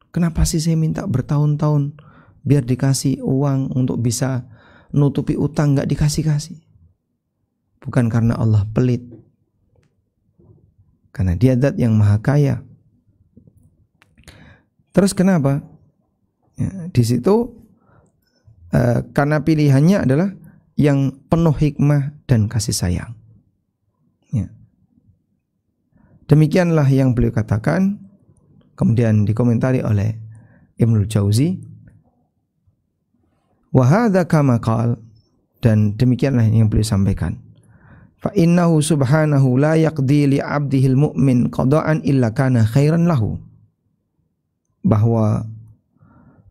Kenapa sih saya minta bertahun-tahun biar dikasih uang untuk bisa nutupi utang, gak dikasih-kasih? Bukan karena Allah pelit, karena Dia zat yang maha kaya. Terus kenapa? Ya, di situ karena pilihannya adalah yang penuh hikmah dan kasih sayang. Ya. Demikianlah yang beliau katakan. Kemudian dikomentari oleh Ibnul Jauzi, wa hadza kama qala, dan demikianlah yang beliau sampaikan. Fa innahu subhanahu la yaqdi li 'abdihil mu'min qada'an illa kana khairan lahu. Bahwa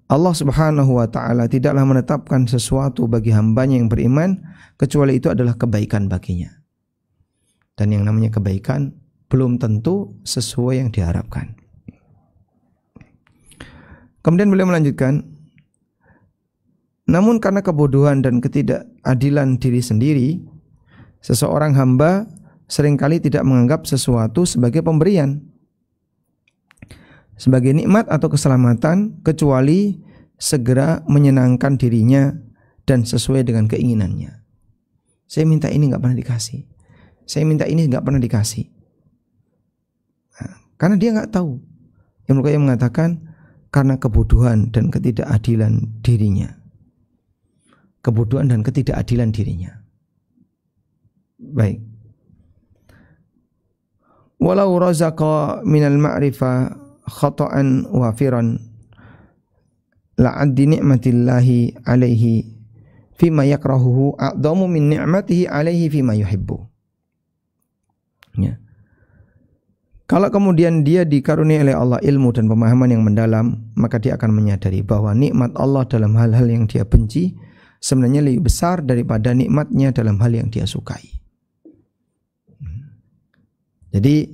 Allah Subhanahu wa taala tidaklah menetapkan sesuatu bagi hambanya yang beriman kecuali itu adalah kebaikan baginya. Dan yang namanya kebaikan belum tentu sesuai yang diharapkan. Kemudian beliau melanjutkan, namun karena kebodohan dan ketidakadilan diri sendiri, seseorang hamba seringkali tidak menganggap sesuatu sebagai pemberian, sebagai nikmat atau keselamatan, kecuali segera menyenangkan dirinya dan sesuai dengan keinginannya. Saya minta ini gak pernah dikasih, saya minta ini gak pernah dikasih. Nah, karena dia gak tahu. Ibnu Qayyim mengatakan karena kebodohan dan ketidakadilan dirinya. Kebodohan dan ketidakadilan dirinya. Baik. Walau razaqa minal ma'rifah khata'an wafiran la'addi ni'matillahi alaihi fima yakrahuhu a'dhamu min ni'matihi alaihi fima yuhibbu. Ya. Kalau kemudian dia dikaruniai oleh Allah ilmu dan pemahaman yang mendalam, maka dia akan menyadari bahwa nikmat Allah dalam hal-hal yang dia benci sebenarnya lebih besar daripada nikmatnya dalam hal yang dia sukai. Jadi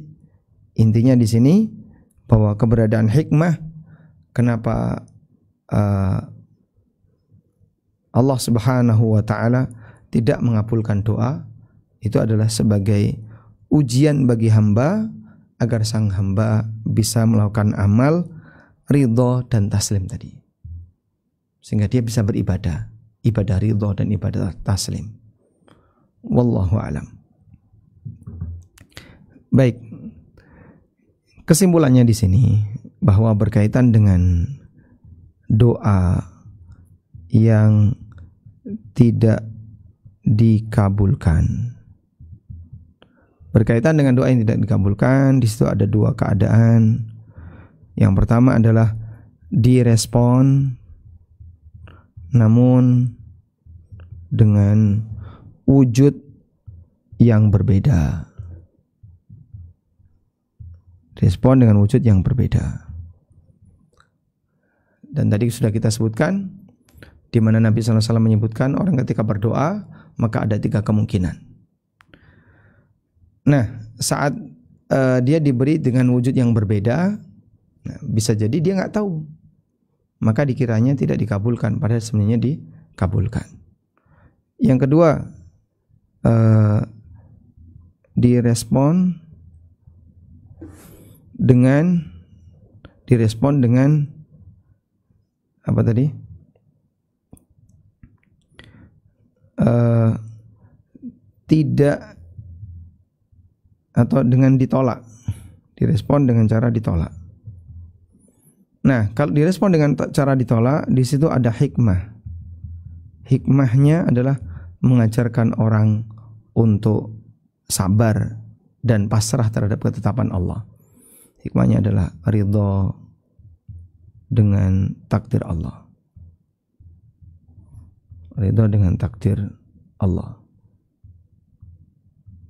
intinya di sini bahwa keberadaan hikmah, kenapa Allah Subhanahu wa taala tidak mengabulkan doa, itu adalah sebagai ujian bagi hamba agar sang hamba bisa melakukan amal ridho dan taslim tadi, sehingga dia bisa beribadah, ibadah ridho dan ibadah taslim. Wallahu a'lam. Baik, kesimpulannya di sini bahwa berkaitan dengan doa yang tidak dikabulkan. Berkaitan dengan doa yang tidak dikabulkan, di situ ada dua keadaan. Yang pertama adalah direspon namun dengan wujud yang berbeda. Respon dengan wujud yang berbeda. Dan tadi sudah kita sebutkan, di mana Nabi SAW menyebutkan orang ketika berdoa maka ada 3 kemungkinan. Nah, saat dia diberi dengan wujud yang berbeda, nah, bisa jadi dia nggak tahu, maka dikiranya tidak dikabulkan, padahal sebenarnya dikabulkan. Yang kedua, direspon dengan apa tadi? Tidak, atau dengan ditolak. Direspon dengan cara ditolak. Nah, kalau direspon dengan cara ditolak, di situ ada hikmah. Hikmahnya adalah mengajarkan orang untuk sabar dan pasrah terhadap ketetapan Allah. Hikmahnya adalah ridho dengan takdir Allah. Ridho dengan takdir Allah.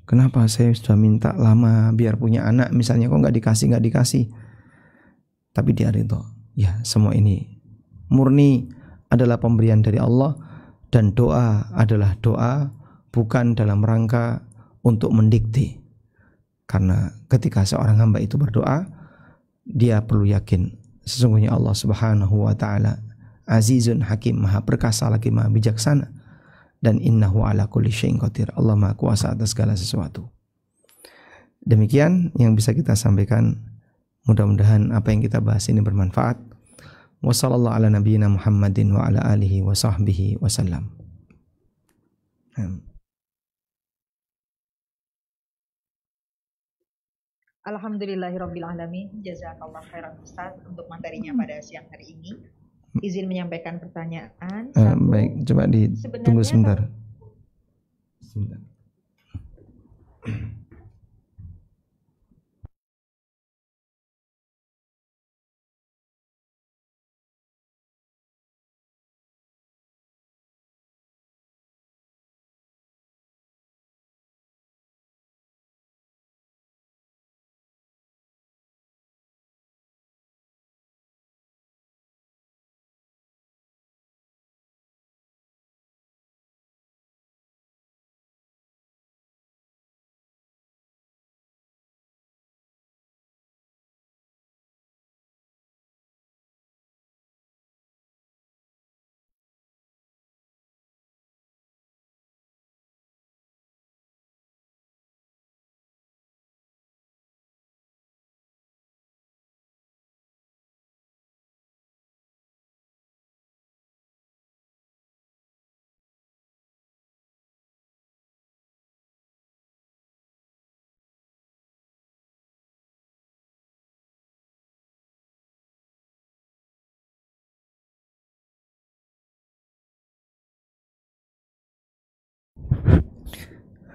Kenapa saya sudah minta lama biar punya anak misalnya, kok nggak dikasih, tapi dia ridho. Ya, semua ini murni adalah pemberian dari Allah, dan doa adalah doa bukan dalam rangka untuk mendikte. Karena ketika seorang hamba itu berdoa, dia perlu yakin sesungguhnya Allah Subhanahu wa taala Azizun Hakim, Maha perkasa lagi Maha bijaksana. Dan innahu ala kulli syai'in qadir. Allah Maha kuasa atas segala sesuatu. Demikian yang bisa kita sampaikan. Mudah-mudahan apa yang kita bahas ini bermanfaat. Wassallallahu ala nabiyyina Muhammadin wa ala alihi wa sahbihi wasallam. Alhamdulillahirabbil alamin. Jazakallah khairan Ustaz untuk materinya pada siang hari ini. Izin menyampaikan pertanyaan. Baik, coba ditunggu sebentar. Sebentar.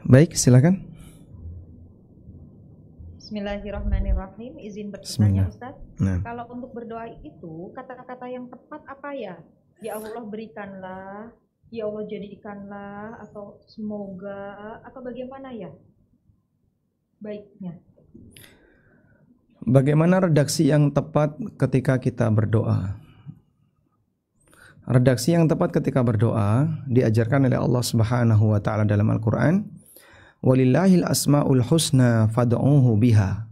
Baik, silakan. Bismillahirrahmanirrahim. Izin bertanya Ustaz. Kalau untuk berdoa itu kata-kata yang tepat apa ya? Ya Allah berikanlah, ya Allah jadikanlah, atau semoga, atau bagaimana ya? Baiknya. Bagaimana redaksi yang tepat ketika kita berdoa? Redaksi yang tepat ketika berdoa diajarkan oleh Allah Subhanahu wa taala dalam Al-Qur'an. Walillahil asmaul husna fad'uuhu biha.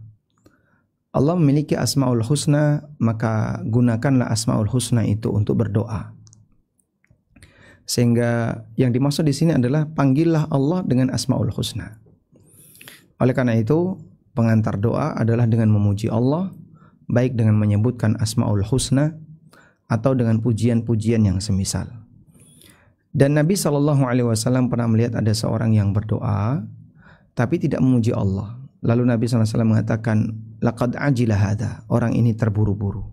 Allah memiliki asmaul husna, maka gunakanlah asmaul husna itu untuk berdoa. Sehingga yang dimaksud di sini adalah panggillah Allah dengan asmaul husna. Oleh karena itu, pengantar doa adalah dengan memuji Allah, baik dengan menyebutkan asmaul husna atau dengan pujian-pujian yang semisal. Dan Nabi SAW pernah melihat ada seorang yang berdoa tapi tidak memuji Allah. Lalu Nabi SAW mengatakan, laqad ajila hadha, orang ini terburu-buru.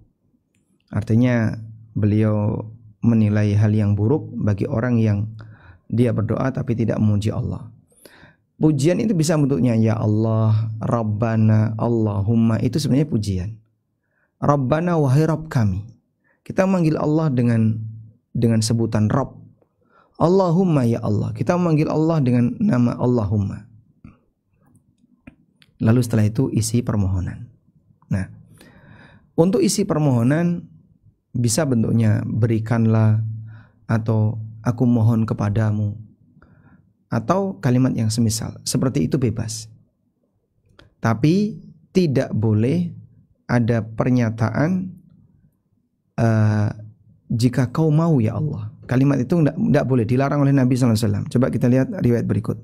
Artinya beliau menilai hal yang buruk bagi orang yang dia berdoa tapi tidak memuji Allah. Pujian itu bisa bentuknya ya Allah, Rabbana, Allahumma, itu sebenarnya pujian. Rabbana, wahai Rabb kami. Kita memanggil Allah dengan sebutan Rabb. Allahumma, ya Allah. Kita memanggil Allah dengan nama Allahumma. Lalu setelah itu isi permohonan. Nah, untuk isi permohonan bisa bentuknya berikanlah, atau aku mohon kepadamu, atau kalimat yang semisal. Seperti itu bebas. Tapi tidak boleh ada pernyataan jika kau mau ya Allah. Kalimat itu tidak boleh, dilarang oleh Nabi SAW. Coba kita lihat riwayat berikut.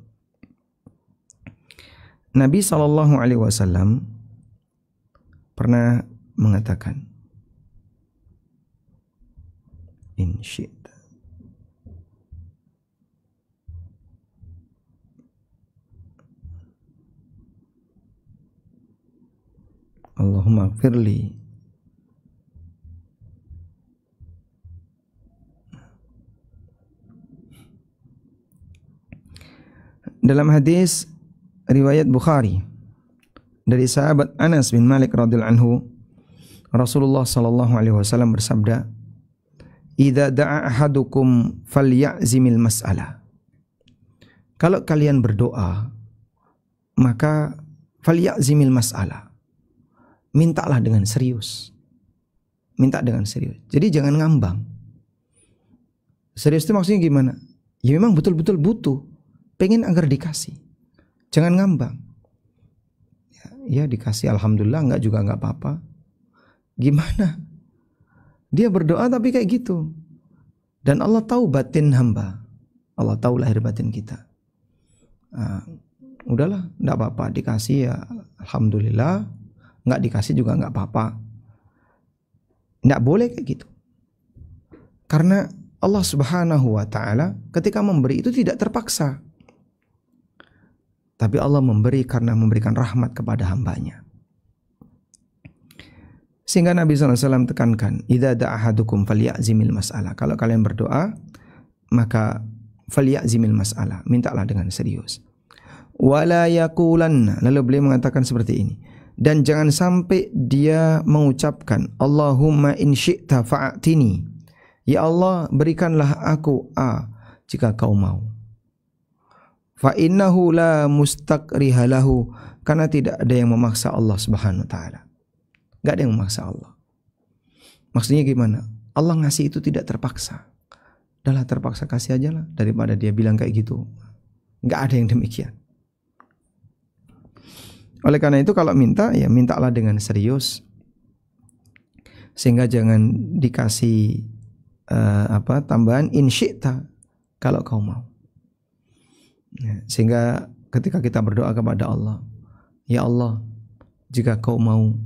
Nabi SAW pernah mengatakan, in syi'ta. Allahumma gfirli. Dalam hadis riwayat Bukhari dari sahabat Anas bin Malik radhiyallahu anhu, Rasulullah sallallahu alaihi wasallam bersabda, "Idza da'a ahadukum falyazimil mas'alah." Kalau kalian berdoa, maka falyazimil mas'alah. Mintalah dengan serius. Minta dengan serius. Jadi jangan ngambang. Serius itu maksudnya gimana? Ya memang betul-betul butuh, pengen agar dikasih. Jangan ngambang. Ya dikasih alhamdulillah, enggak apa-apa. Gimana? Dia berdoa tapi kayak gitu. Dan Allah tahu batin hamba. Allah tahu lahir batin kita. Udahlah, enggak apa-apa, dikasih ya alhamdulillah, enggak dikasih juga enggak apa-apa. Enggak boleh kayak gitu. Karena Allah Subhanahu wa taala ketika memberi itu tidak terpaksa. Tapi Allah memberi karena memberikan rahmat kepada hambanya. Sehingga Nabi SAW tekankan, idza da'a ahadukum falyazimil mas'alah. Kalau kalian berdoa, maka falyazimil mas'alah, mintalah dengan serius. Wala yaqulanna, lalu beliau mengatakan seperti ini, dan jangan sampai dia mengucapkan Allahumma in syi'ta fa'atini, ya Allah berikanlah aku A jika kau mau. Fa innahu la mustaqriha lahu, karena tidak ada yang memaksa Allah Subhanahu wa taala. Enggak ada yang memaksa Allah. Maksudnya gimana? Allah ngasih itu tidak terpaksa. Udahlah, terpaksa kasih aja lah, daripada dia bilang kayak gitu. Enggak ada yang demikian. Oleh karena itu kalau minta, ya mintalah dengan serius. Sehingga jangan dikasih tambahan in syi'ta, kalau kau mau. Ya, sehingga ketika kita berdoa kepada Allah, ya Allah, jika kau mau,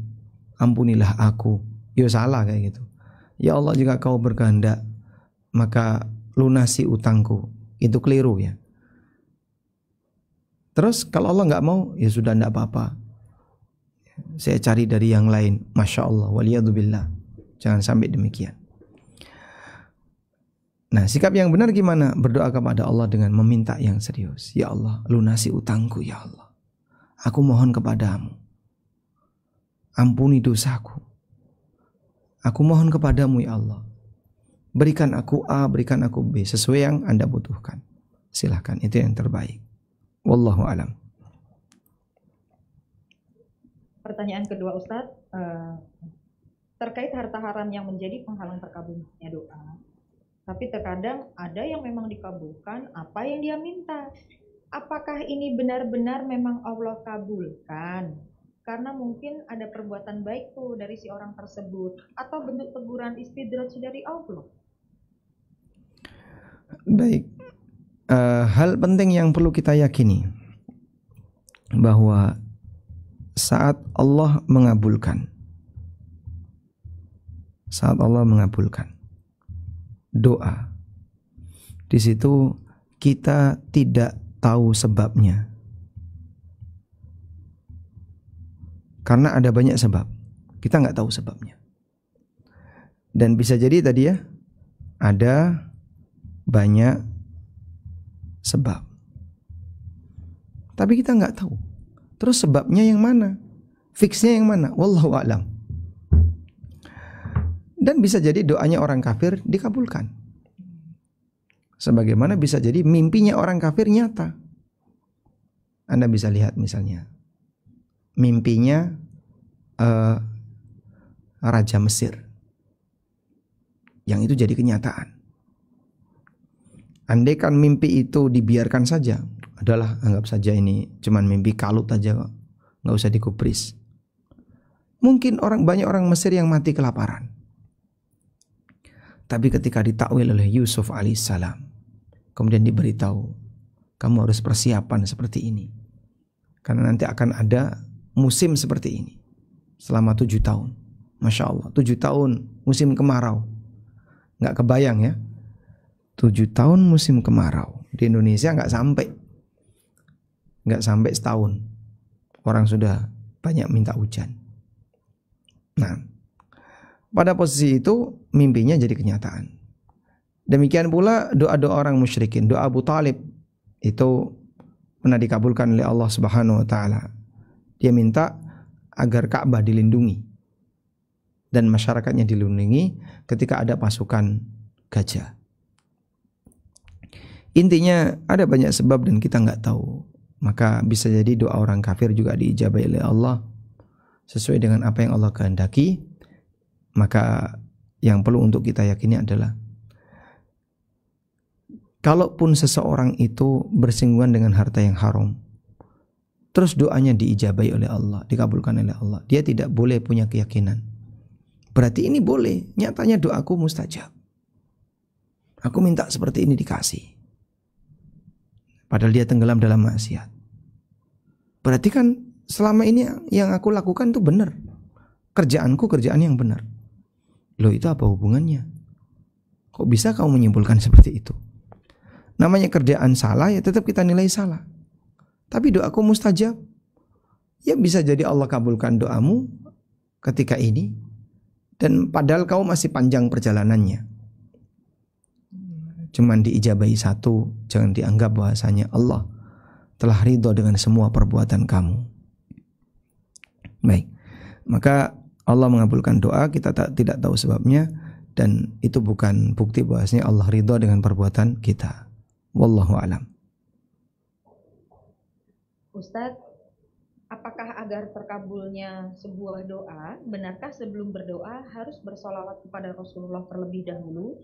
ampunilah aku. Ya salah kayak gitu. Ya Allah, jika kau berkehendak, maka lunasi utangku. Itu keliru ya. Terus kalau Allah nggak mau, ya sudah enggak apa-apa, saya cari dari yang lain. Masya Allah, waliyadzubillah. Jangan sampai demikian. Nah, sikap yang benar gimana? Berdoa kepada Allah dengan meminta yang serius. Ya Allah, lunasi utangku ya Allah. Aku mohon kepadamu, ampuni dosaku. Aku mohon kepadamu ya Allah, berikan aku A, berikan aku B, sesuai yang Anda butuhkan. Silahkan, itu yang terbaik. Wallahu alam. Pertanyaan kedua Ustadz, terkait harta haram yang menjadi penghalang terkabulnya doa. Tapi terkadang ada yang memang dikabulkan apa yang dia minta. Apakah ini benar-benar memang Allah kabulkan? Karena mungkin ada perbuatan baik tuh dari si orang tersebut, atau bentuk teguran istidraj dari Allah. Baik. Hal penting yang perlu kita yakini, bahwa saat Allah mengabulkan doa, di situ kita tidak tahu sebabnya, karena ada banyak sebab, kita nggak tahu sebabnya. Dan bisa jadi tadi ya, ada banyak sebab, tapi kita nggak tahu. Terus sebabnya yang mana? Fixnya yang mana? Wallahu a'lam. Dan bisa jadi doanya orang kafir dikabulkan. Sebagaimana bisa jadi mimpinya orang kafir nyata. Anda bisa lihat misalnya, mimpinya Raja Mesir, yang itu jadi kenyataan. Andaikan mimpi itu dibiarkan saja, adalah anggap saja ini cuman mimpi kalut aja kok, nggak usah dikubris. Mungkin banyak orang Mesir yang mati kelaparan. Tapi ketika ditakwil oleh Yusuf alaihissalam, kemudian diberitahu, kamu harus persiapan seperti ini, karena nanti akan ada musim seperti ini selama 7 tahun. Masya Allah, 7 tahun musim kemarau. Nggak kebayang ya, 7 tahun musim kemarau. Di Indonesia nggak sampai setahun, orang sudah banyak minta hujan. Nah, pada posisi itu mimpinya jadi kenyataan. Demikian pula doa-doa orang musyrikin. Doa Abu Talib itu pernah dikabulkan oleh Allah Subhanahu wa taala. Dia minta agar Ka'bah dilindungi dan masyarakatnya dilindungi ketika ada pasukan gajah. Intinya ada banyak sebab dan kita nggak tahu. Maka bisa jadi doa orang kafir juga diijabahi oleh Allah sesuai dengan apa yang Allah kehendaki. Maka yang perlu untuk kita yakini adalah, kalaupun seseorang itu bersinggungan dengan harta yang haram, terus doanya diijabahi oleh Allah, dikabulkan oleh Allah, dia tidak boleh punya keyakinan berarti ini boleh, nyatanya doaku mustajab. Aku minta seperti ini dikasih. Padahal dia tenggelam dalam maksiat. Berarti kan selama ini yang aku lakukan itu benar. Kerjaanku kerjaan yang benar. Loh, itu apa hubungannya? Kok bisa kamu menyimpulkan seperti itu? Namanya kerjaan salah, ya tetap kita nilai salah. Tapi doaku mustajab. Ya bisa jadi Allah kabulkan doamu ketika ini. Dan padahal kau masih panjang perjalanannya. Cuman diijabahi satu, jangan dianggap bahwasanya Allah telah ridho dengan semua perbuatan kamu. Baik, maka Allah mengabulkan doa, kita tidak tahu sebabnya, dan itu bukan bukti bahwasanya Allah ridho dengan perbuatan kita. Wallahu alam. Ustadz, apakah agar terkabulnya sebuah doa, benarkah sebelum berdoa harus bersolawat kepada Rasulullah terlebih dahulu?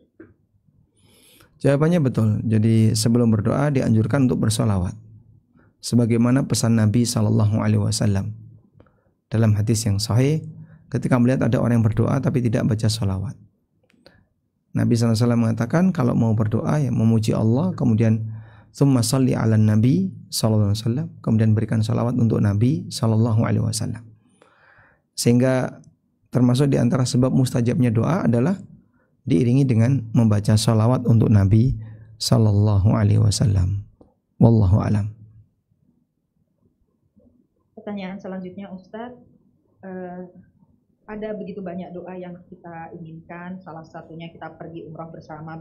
Jawabannya betul. Jadi sebelum berdoa dianjurkan untuk bersolawat, sebagaimana pesan Nabi SAW dalam hadis yang sahih, ketika melihat ada orang yang berdoa tapi tidak baca solawat. Nabi SAW mengatakan kalau mau berdoa ya memuji Allah, kemudian tsumma sholli ala Nabi SAW, kemudian berikan solawat untuk Nabi SAW. Sehingga termasuk di antara sebab mustajabnya doa adalah diiringi dengan membaca solawat untuk Nabi SAW. Wallahu alam. Pertanyaan selanjutnya, Ustadz, ada begitu banyak doa yang kita inginkan. Salah satunya kita pergi umrah bersama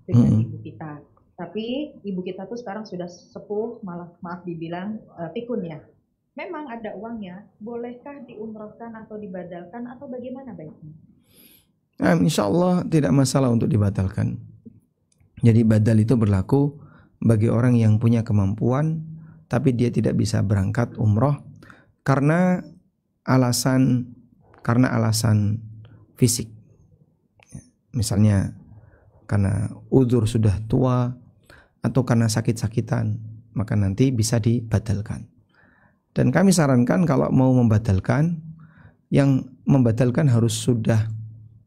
dengan ibu kita. Tapi ibu kita tuh sekarang sudah sepuh, maaf dibilang pikun ya. Memang ada uangnya, bolehkah diumrahkan atau dibadalkan atau bagaimana baiknya? Insya Allah tidak masalah untuk dibatalkan. Jadi badal itu berlaku bagi orang yang punya kemampuan tapi dia tidak bisa berangkat umroh karena alasan fisik. Misalnya karena uzur sudah tua atau karena sakit-sakitan, maka nanti bisa dibatalkan. Dan kami sarankan kalau mau membatalkan, yang membatalkan harus sudah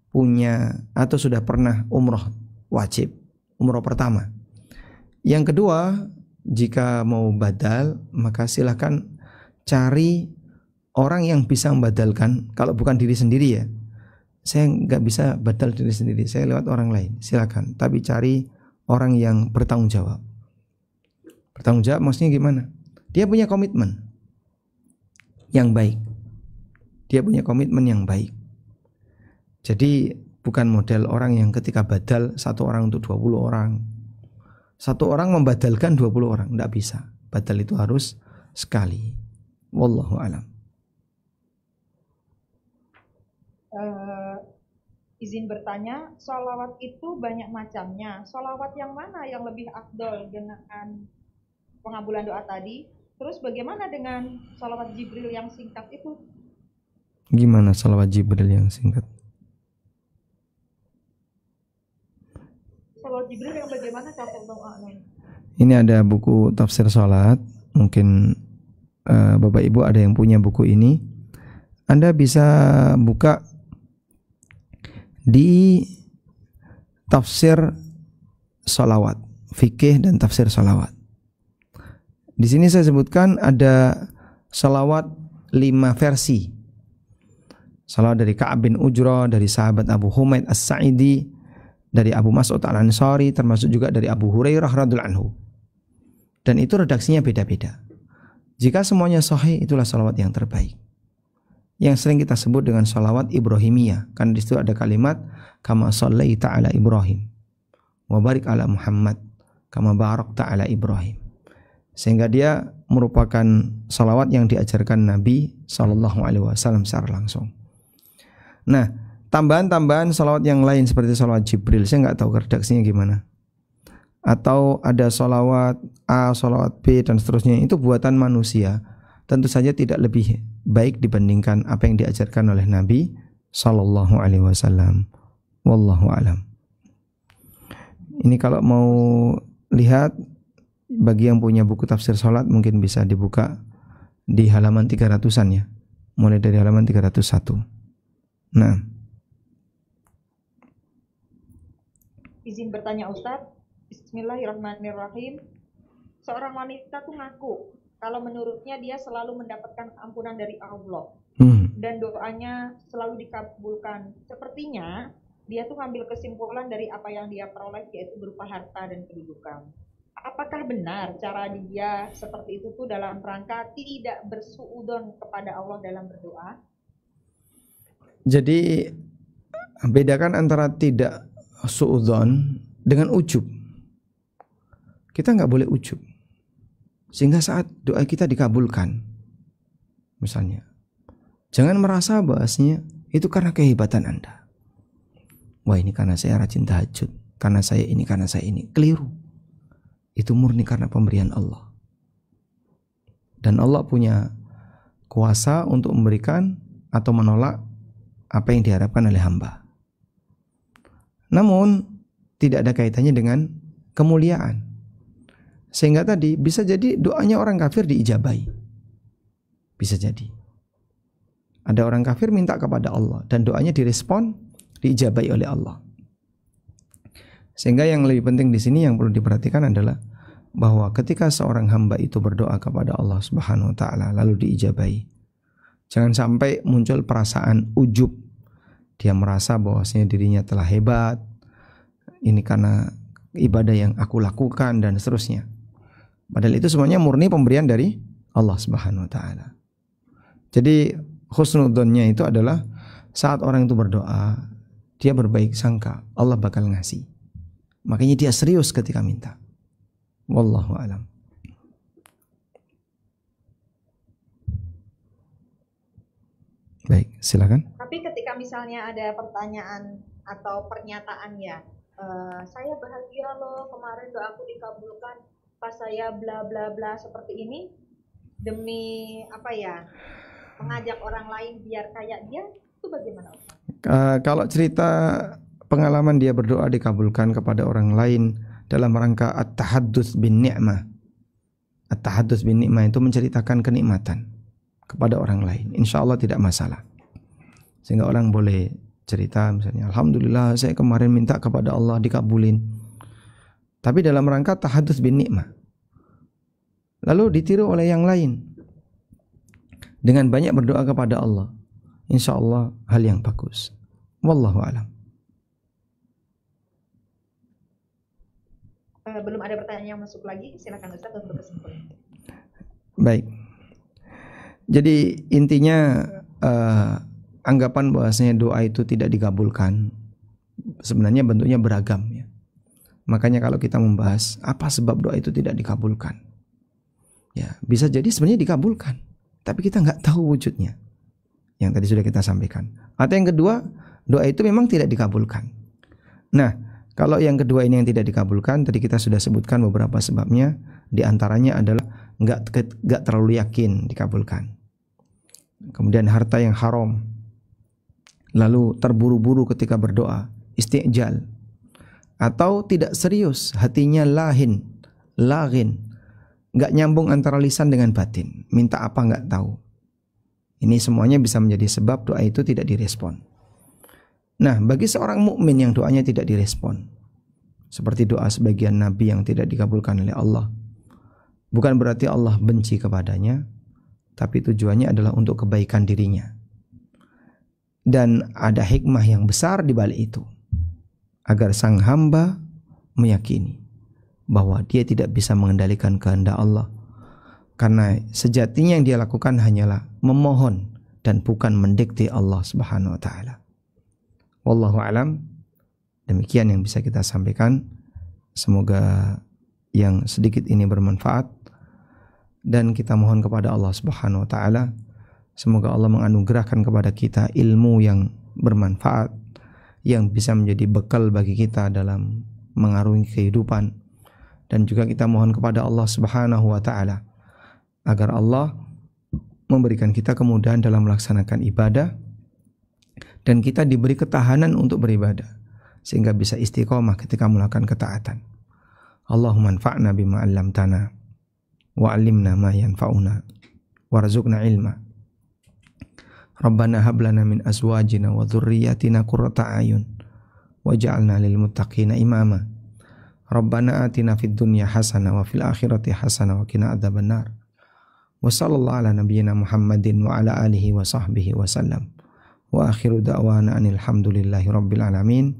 punya atau sudah pernah umroh wajib, umroh pertama. Yang kedua, jika mau badal, maka silahkan cari orang yang bisa membadalkan. Kalau bukan diri sendiri ya, saya nggak bisa badal diri sendiri, saya lewat orang lain, silakan. Tapi cari orang yang bertanggung jawab. Bertanggung jawab maksudnya gimana? Dia punya komitmen yang baik. Dia punya komitmen yang baik. Jadi bukan model orang yang ketika badal satu orang untuk 20 orang. Satu orang membadalkan 20 orang, tidak bisa. Badal itu harus sekali. Wallahu alam. Izin bertanya, sholawat itu banyak macamnya. Sholawat yang mana yang lebih afdol dengan pengabulan doa tadi? Terus bagaimana dengan sholawat Jibril yang singkat itu? Gimana sholawat Jibril yang singkat? Sholawat Jibril yang bagaimana cara doanya? Ini ada buku tafsir sholat. Mungkin Bapak Ibu ada yang punya buku ini. Anda bisa buka di tafsir sholawat, fikih dan tafsir sholawat. Di sini saya sebutkan ada sholawat 5 versi. Sholawat dari Ka'ab bin Ujrah, dari sahabat Abu Humaid As-Sa'idi, dari Abu Mas'ud Al-Ansari, termasuk juga dari Abu Hurairah radhiyallahu anhu. Dan itu redaksinya beda-beda. Jika semuanya sahih, itulah sholawat yang terbaik. Yang sering kita sebut dengan sholawat Ibrahimiyah, karena di situ ada kalimat kama shallaita ala Ibrahim wa barik ala Muhammad kama barakta ala Ibrahim. Sehingga dia merupakan sholawat yang diajarkan Nabi SAW secara langsung. Nah, tambahan-tambahan sholawat yang lain seperti sholawat Jibril, saya nggak tahu redaksinya gimana. Atau ada sholawat A, sholawat B dan seterusnya, itu buatan manusia. Tentu saja tidak lebih baik dibandingkan apa yang diajarkan oleh Nabi SAW. Wallahu alam. Ini kalau mau lihat, bagi yang punya buku tafsir sholat mungkin bisa dibuka di halaman 300-an ya, mulai dari halaman 301. Nah, Izin bertanya Ustadz. Bismillahirrahmanirrahim. Seorang wanita tuh ngaku kalau menurutnya dia selalu mendapatkan ampunan dari Allah dan doanya selalu dikabulkan. Sepertinya dia tuh ngambil kesimpulan dari apa yang dia peroleh, yaitu berupa harta dan kedudukan. Apakah benar cara dia seperti itu tuh dalam rangka tidak bersuudzon kepada Allah dalam berdoa? Jadi bedakan antara tidak suudzon dengan ujub. Kita nggak boleh ujub, sehingga saat doa kita dikabulkan, misalnya, jangan merasa bahasanya itu karena kehebatan Anda. Wah, ini karena saya rajin tahajud, karena saya ini, karena saya ini. Keliru. Itu murni karena pemberian Allah. Dan Allah punya kuasa untuk memberikan atau menolak apa yang diharapkan oleh hamba. Namun tidak ada kaitannya dengan kemuliaan. Sehingga tadi bisa jadi doanya orang kafir diijabahi. Bisa jadi. Ada orang kafir minta kepada Allah dan doanya direspon, diijabahi oleh Allah. Sehingga yang lebih penting di sini yang perlu diperhatikan adalah bahwa ketika seorang hamba itu berdoa kepada Allah Subhanahu wa taala lalu diijabahi, jangan sampai muncul perasaan ujub. Dia merasa bahwasanya dirinya telah hebat. Ini karena ibadah yang aku lakukan dan seterusnya. Padahal itu semuanya murni pemberian dari Allah Subhanahu wa taala. Jadi husnudzonnya itu adalah saat orang itu berdoa, dia berbaik sangka Allah bakal ngasih. Makanya dia serius ketika minta. Wallahu a'lam. Baik, silakan. Tapi ketika misalnya ada pertanyaan atau pernyataan ya, saya bahagia loh kemarin doaku dikabulkan pas saya bla bla bla seperti ini, demi apa ya, mengajak orang lain biar kayak dia, itu bagaimana Ustaz? Kalau cerita pengalaman dia berdoa dikabulkan kepada orang lain dalam rangka at-tahadduts bin ni'mah. At-tahadduts bin ni'mah itu menceritakan kenikmatan kepada orang lain, insya Allah tidak masalah. Sehingga orang boleh cerita misalnya, alhamdulillah saya kemarin minta kepada Allah dikabulin. Tapi dalam rangka tahadduts bin ni'mah. Lalu ditiru oleh yang lain dengan banyak berdoa kepada Allah, insya Allah hal yang bagus. Wallahu a'lam. Belum ada pertanyaan yang masuk lagi, silakan Ustaz untuk kesimpulan. Baik. Jadi intinya anggapan bahwasanya doa itu tidak dikabulkan sebenarnya bentuknya beragam ya. Makanya kalau kita membahas apa sebab doa itu tidak dikabulkan, ya bisa jadi sebenarnya dikabulkan, tapi kita nggak tahu wujudnya. Yang tadi sudah kita sampaikan. Atau yang kedua, doa itu memang tidak dikabulkan. Nah, kalau yang kedua ini yang tidak dikabulkan, tadi kita sudah sebutkan beberapa sebabnya. Di antaranya adalah nggak terlalu yakin dikabulkan. Kemudian harta yang haram. Lalu terburu-buru ketika berdoa, isti'jal. Atau tidak serius, hatinya laghin, nggak nyambung antara lisan dengan batin, minta apa nggak tahu. Ini semuanya bisa menjadi sebab doa itu tidak direspon. Nah, bagi seorang mukmin yang doanya tidak direspon, seperti doa sebagian nabi yang tidak dikabulkan oleh Allah, bukan berarti Allah benci kepadanya, tapi tujuannya adalah untuk kebaikan dirinya. Dan ada hikmah yang besar di balik itu, agar sang hamba meyakini bahwa dia tidak bisa mengendalikan kehendak Allah, karena sejatinya yang dia lakukan hanyalah memohon dan bukan mendikte Allah Subhanahu wa taala. Wallahu alam. Demikian yang bisa kita sampaikan. Semoga yang sedikit ini bermanfaat, dan kita mohon kepada Allah Subhanahu wa taala semoga Allah menganugerahkan kepada kita ilmu yang bermanfaat, yang bisa menjadi bekal bagi kita dalam mengarungi kehidupan. Dan juga kita mohon kepada Allah Subhanahu wa taala agar Allah memberikan kita kemudahan dalam melaksanakan ibadah, dan kita diberi ketahanan untuk beribadah sehingga bisa istiqomah ketika melakukan ketaatan. Allahumma anfa'na bima 'allamtana wa 'allimna ma yanfa'una warzuqna ilma. Rabbana hab lana min azwajina wa dhurriyyatina qurrata a'yun waj'alna lil muttaqina imama. Rabbana atina fid dunya hasanah wa fil akhirati hasanah wa qina adzabannar. Wa sallallahu ala nabiyyina Muhammadin wa ala alihi wa sahbihi wa sallam. Wa akhiru da'wana anil hamdulillahi rabbil alamin.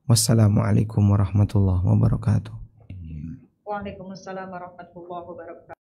Wassalamualaikum warahmatullahi wabarakatuh. Waalaikumsalam warahmatullahi wabarakatuh.